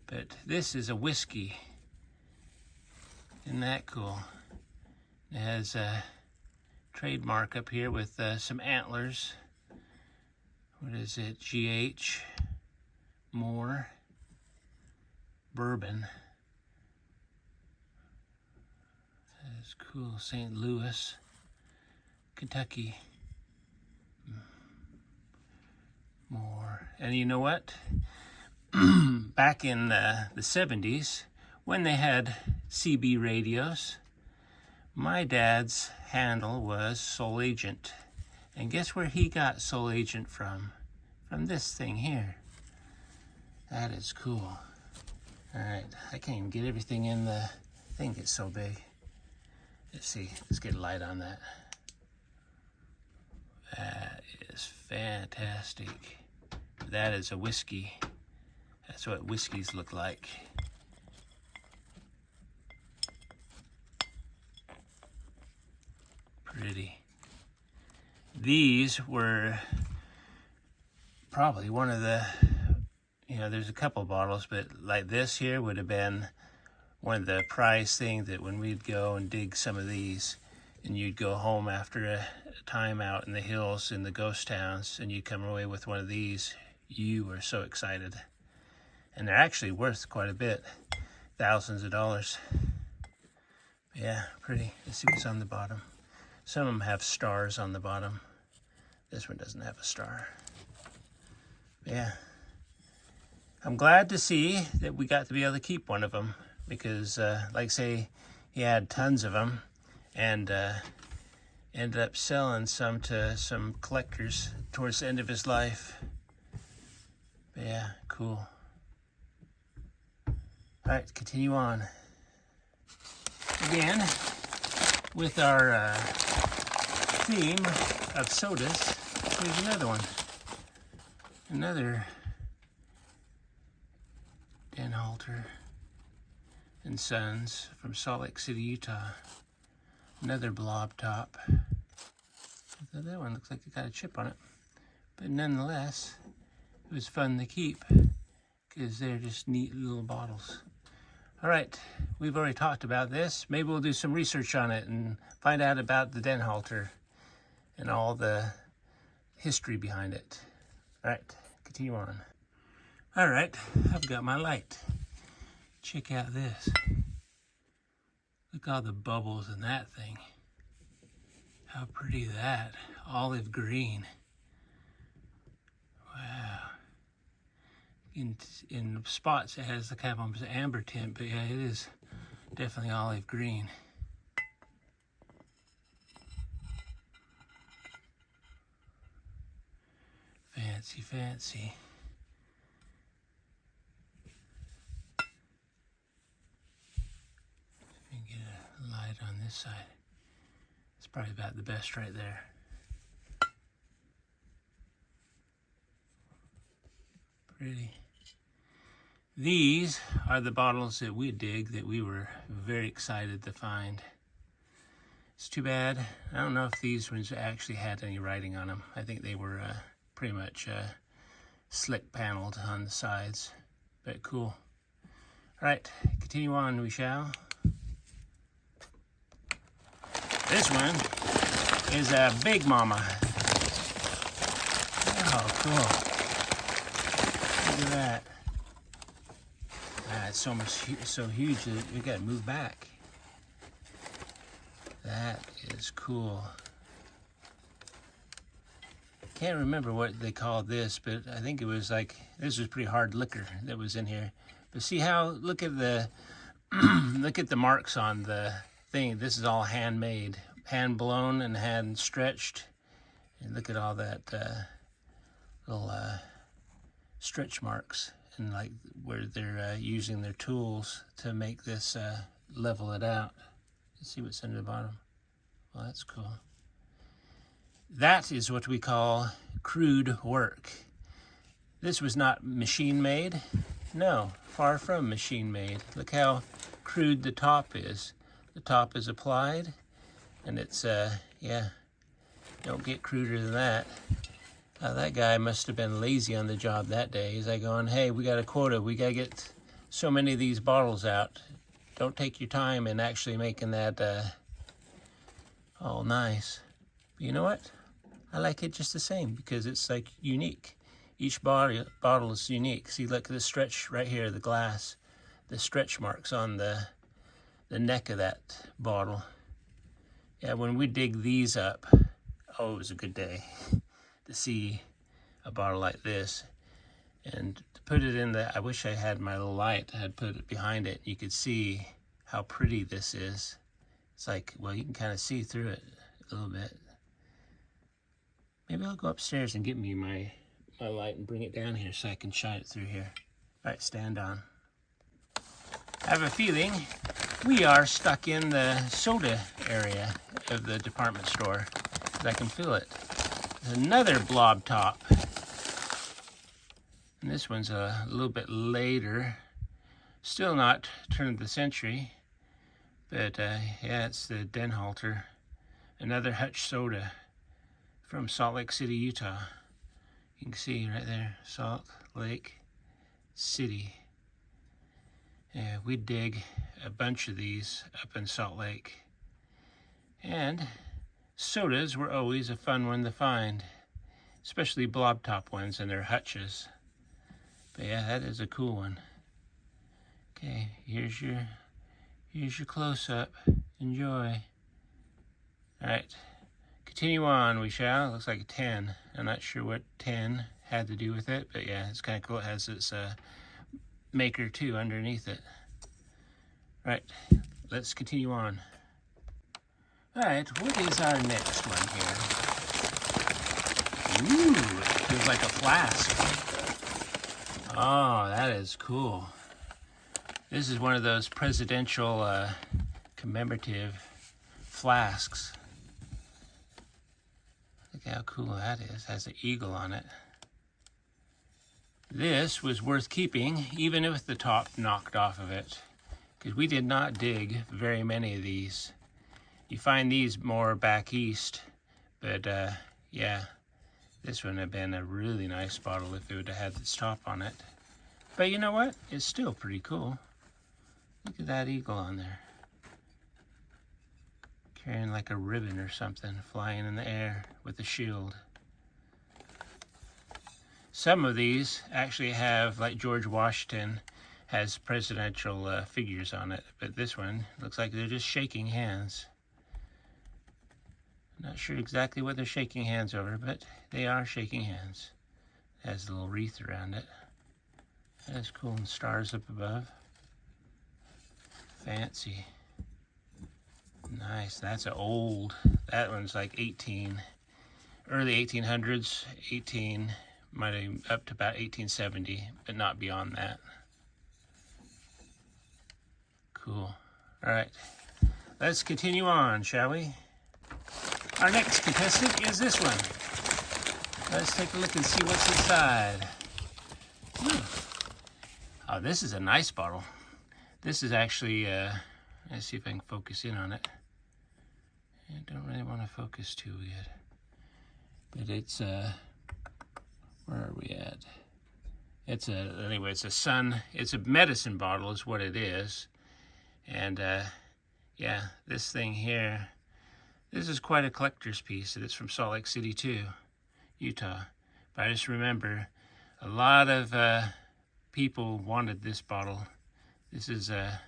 But this is a whiskey. Isn't that cool? It has a trademark up here with some antlers. What is it? GH Moore Bourbon. That is cool. St. Louis, Kentucky. More. And you know what? Back in the 70s, when they had CB radios, my dad's handle was Soul Agent. And guess where he got Soul Agent from? From this thing here. That is cool. All right, I can't even get everything in the thing. It's so big. Let's see, let's get a light on that. That is fantastic. That is a whiskey. That's what whiskeys look like. Pretty. These were probably one of the, there's a couple bottles, but like this here would have been one of the prize things that when we'd go and dig some of these, and you'd go home after a time out in the hills in the ghost towns, and you'd come away with one of these, you were so excited. And they're actually worth quite a bit, thousands of dollars. Yeah, pretty. Let's see what's on the bottom. Some of them have stars on the bottom. This one doesn't have a star. Yeah. I'm glad to see that we got to be able to keep one of them, because like say he had tons of them and ended up selling some to some collectors towards the end of his life. But yeah, cool. All right, continue on. Again, with our theme of sodas, here's another one. Another Den Halter. and Sons from Salt Lake City, Utah. Another blob top. That one looks like it got a chip on it. But nonetheless, it was fun to keep because they're just neat little bottles. All right, we've already talked about this. Maybe we'll do some research on it and find out about the Denhalter and all the history behind it. All right, continue on. All right, I've got my light. Check out this. Look at all the bubbles in that thing. How pretty that. Olive green. Wow. In spots it has the kind of almost amber tint, but yeah, it is definitely olive green. Fancy, fancy. Let me get a light on this side. It's probably about the best right there. Pretty. These are the bottles that we dig that we were very excited to find. It's too bad. I don't know if these ones actually had any writing on them. I think they were pretty much slick paneled on the sides, but cool. All right, continue on, we shall. This one is a Big Mama. Oh, cool. Look at that. It's so huge that we gotta move back. That is cool. Can't remember what they called this, but I think it was like, this was pretty hard liquor that was in here. But see how, look at the look at the marks on the thing. This is all handmade, hand blown and hand stretched. And look at all that little stretch marks, and like where they're using their tools to make this level it out. Let's see what's under the bottom. Well, that's cool. That is what we call crude work. This was not machine made. No, far from machine made. Look how crude the top is. The top is applied, and it's, yeah, don't get cruder than that. That guy must have been lazy on the job that day. He's like going, hey, we got a quota. We got to get so many of these bottles out. Don't take your time in actually making that all nice. But you know what? I like it just the same because it's like unique. Each bottle is unique. See, look at the stretch right here, the glass, the stretch marks on the neck of that bottle. Yeah, when we dig these up, oh, it was a good day to see a bottle like this. And to put it in the, I wish I had my little light, I had put it behind it. You could see how pretty this is. It's like, well, you can kind of see through it a little bit. Maybe I'll go upstairs and get me my light and bring it down here so I can shine it through here. All right, stand on. I have a feeling we are stuck in the soda area of the department store. I can feel it. There's another blob top. And this one's a little bit later. Still not turn of the century. But yeah, it's the Denhalter. Another Hutch soda from Salt Lake City, Utah. You can see right there, Salt Lake City. Yeah, we dig a bunch of these up in Salt Lake. And sodas were always a fun one to find, especially blob top ones and their Hutches. But yeah, that is a cool one. Okay, here's your close-up. Enjoy. All right, continue on, we shall. Looks like a 10. I'm not sure what 10 had to do with it, but yeah, it's kind of cool. It has its maker too underneath it. All right, let's continue on. All right, what is our next one here? Ooh, it feels like a flask. Oh, that is cool. This is one of those presidential commemorative flasks. Look how cool that is. It has an eagle on it. This was worth keeping, even with the top knocked off of it. because we did not dig very many of these. You find these more back east, but yeah, this would have been a really nice bottle if it would have had this top on it. But you know what? It's still pretty cool. Look at that eagle on there. Carrying like a ribbon or something, flying in the air with a shield. Some of these actually have, like George Washington has presidential figures on it, but this one looks like they're just shaking hands. Not sure exactly what they're shaking hands over, but they are shaking hands. It has a little wreath around it. That's cool, and stars up above. Fancy. Nice. That's an old. That one's like early 1800s, might have up to about 1870, but not beyond that. Cool. All right, let's continue on, shall we? Our next contestant is this one. Let's take a look and see what's inside. Oh, this is a nice bottle. This is actually, let's see if I can focus in on it. I don't really want to focus too good. But it's, where are we at? It's a medicine bottle is what it is. And yeah, this thing here, this is quite a collector's piece. It's from Salt Lake City too, Utah. But I just remember a lot of people wanted this bottle. This is a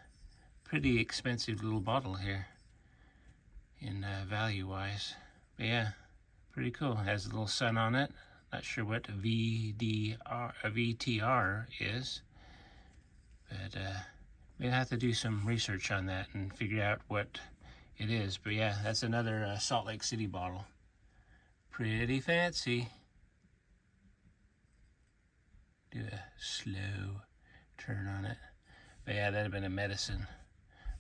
pretty expensive little bottle here in value-wise. But yeah, pretty cool. It has a little sun on it. Not sure what VTR is, but we'll have to do some research on that and figure out what it is. But yeah, that's another Salt Lake City bottle. Pretty fancy. Do a slow turn on it. But yeah, that'd have been a medicine.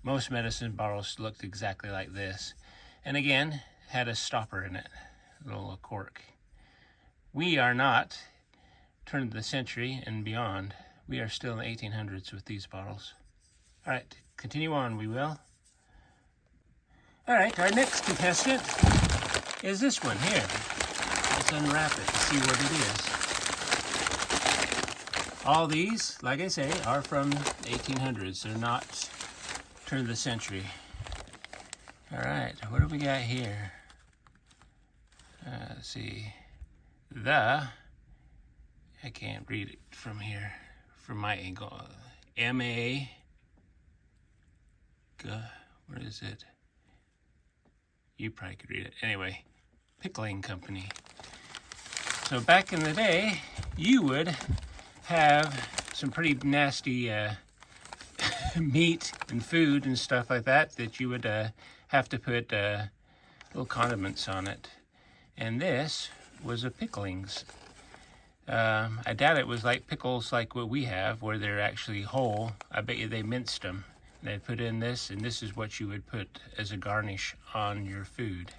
Most medicine bottles looked exactly like this. And again, had a stopper in it, a little cork. We are not turn of the century and beyond. We are still in the 1800s with these bottles. All right, continue on, we will. All right, our next contestant is this one here. Let's unwrap it and see what it is. All these, like I say, are from the 1800s. They're not turn of the century. All right, what do we got here? Let's see. I can't read it from here, from my angle. M-A, what is it? You probably could read it. Anyway, Pickling Company. So back in the day, you would have some pretty nasty meat and food and stuff like that you would have to put little condiments on it. And this was a picklings. I doubt it was like pickles like what we have, where they're actually whole. I bet you they minced them. They'd put in this, and this is what you would put as a garnish on your food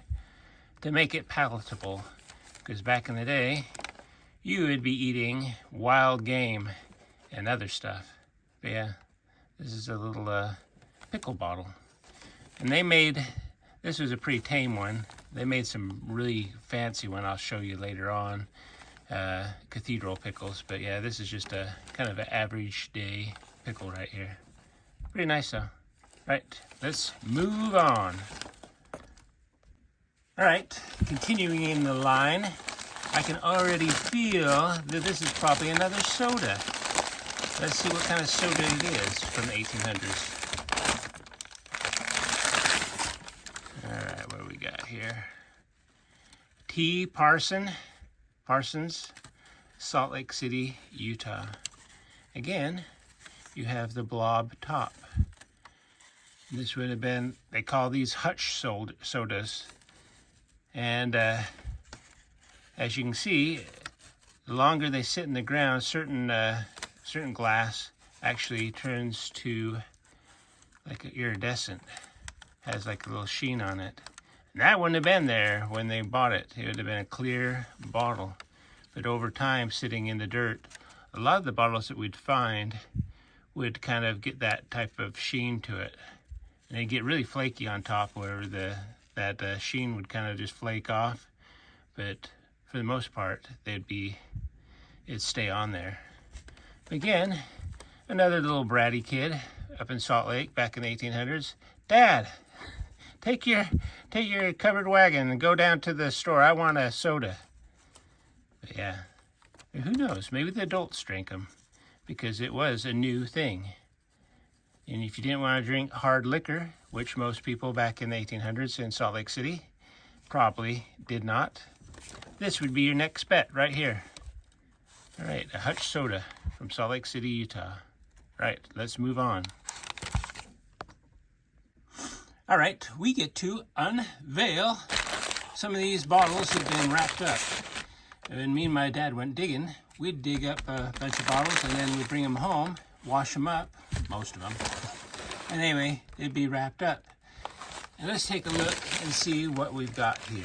to make it palatable. Because back in the day, you would be eating wild game and other stuff. But yeah, this is a little pickle bottle. And they made, this was a pretty tame one. They made some really fancy one I'll show you later on. Cathedral pickles. But yeah, this is just a kind of an average day pickle right here. Pretty nice though. Right, let's move on. All right, continuing in the line, I can already feel that this is probably another soda. Let's see what kind of soda it is from the 1800s. All right, what do we got here? T. Parsons, Salt Lake City, Utah. Again, you have the blob top. This would have been, they call these hutch sodas. And as you can see, the longer they sit in the ground, certain glass actually turns to like an iridescent, has like a little sheen on it. And that wouldn't have been there when they bought it. It would have been a clear bottle. But over time, sitting in the dirt, a lot of the bottles that we'd find would kind of get that type of sheen to it. And they'd get really flaky on top where that sheen would kind of just flake off. But for the most part, it'd stay on there. Again, another little bratty kid up in Salt Lake back in the 1800s. Dad, take your covered wagon and go down to the store. I want a soda. But yeah, who knows? Maybe the adults drink them because it was a new thing. And if you didn't want to drink hard liquor, which most people back in the 1800s in Salt Lake City probably did not, this would be your next bet right here. All right, a Hutch soda from Salt Lake City, Utah. Right, let's move on. All right, we get to unveil some of these bottles that have been wrapped up. And when me and my dad went digging, we'd dig up a bunch of bottles and then we'd bring them home, wash them up, most of them. And anyway, they'd be wrapped up. And let's take a look and see what we've got here.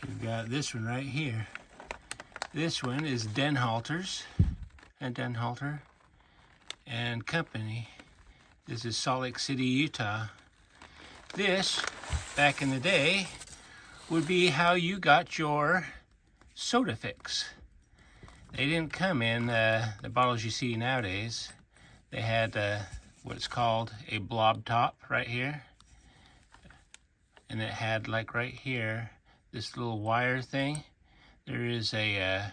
We've got this one right here. This one is Denhalters and Denhalter and Company. This is Salt Lake City, Utah. This, back in the day, would be how you got your soda fix. They didn't come in the bottles you see nowadays. They had what's called a blob top right here. And it had, like right here, this little wire thing. There is a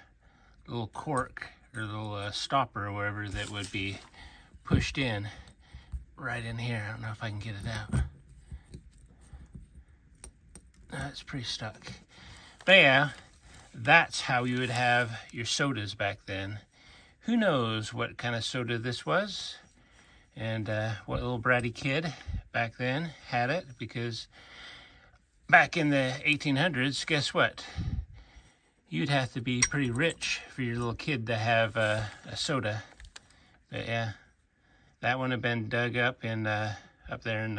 little cork or little stopper or whatever that would be pushed in right in here. I don't know if I can get it out. It's pretty stuck. But yeah, that's how you would have your sodas back then. Who knows what kind of soda this was and what little bratty kid back then had it, because back in the 1800s, guess what? You'd have to be pretty rich for your little kid to have a soda. But yeah, that one had been dug up in up there in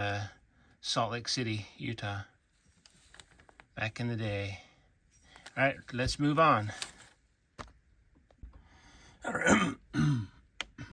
Salt Lake City, Utah, back in the day. All right, let's move on. All right.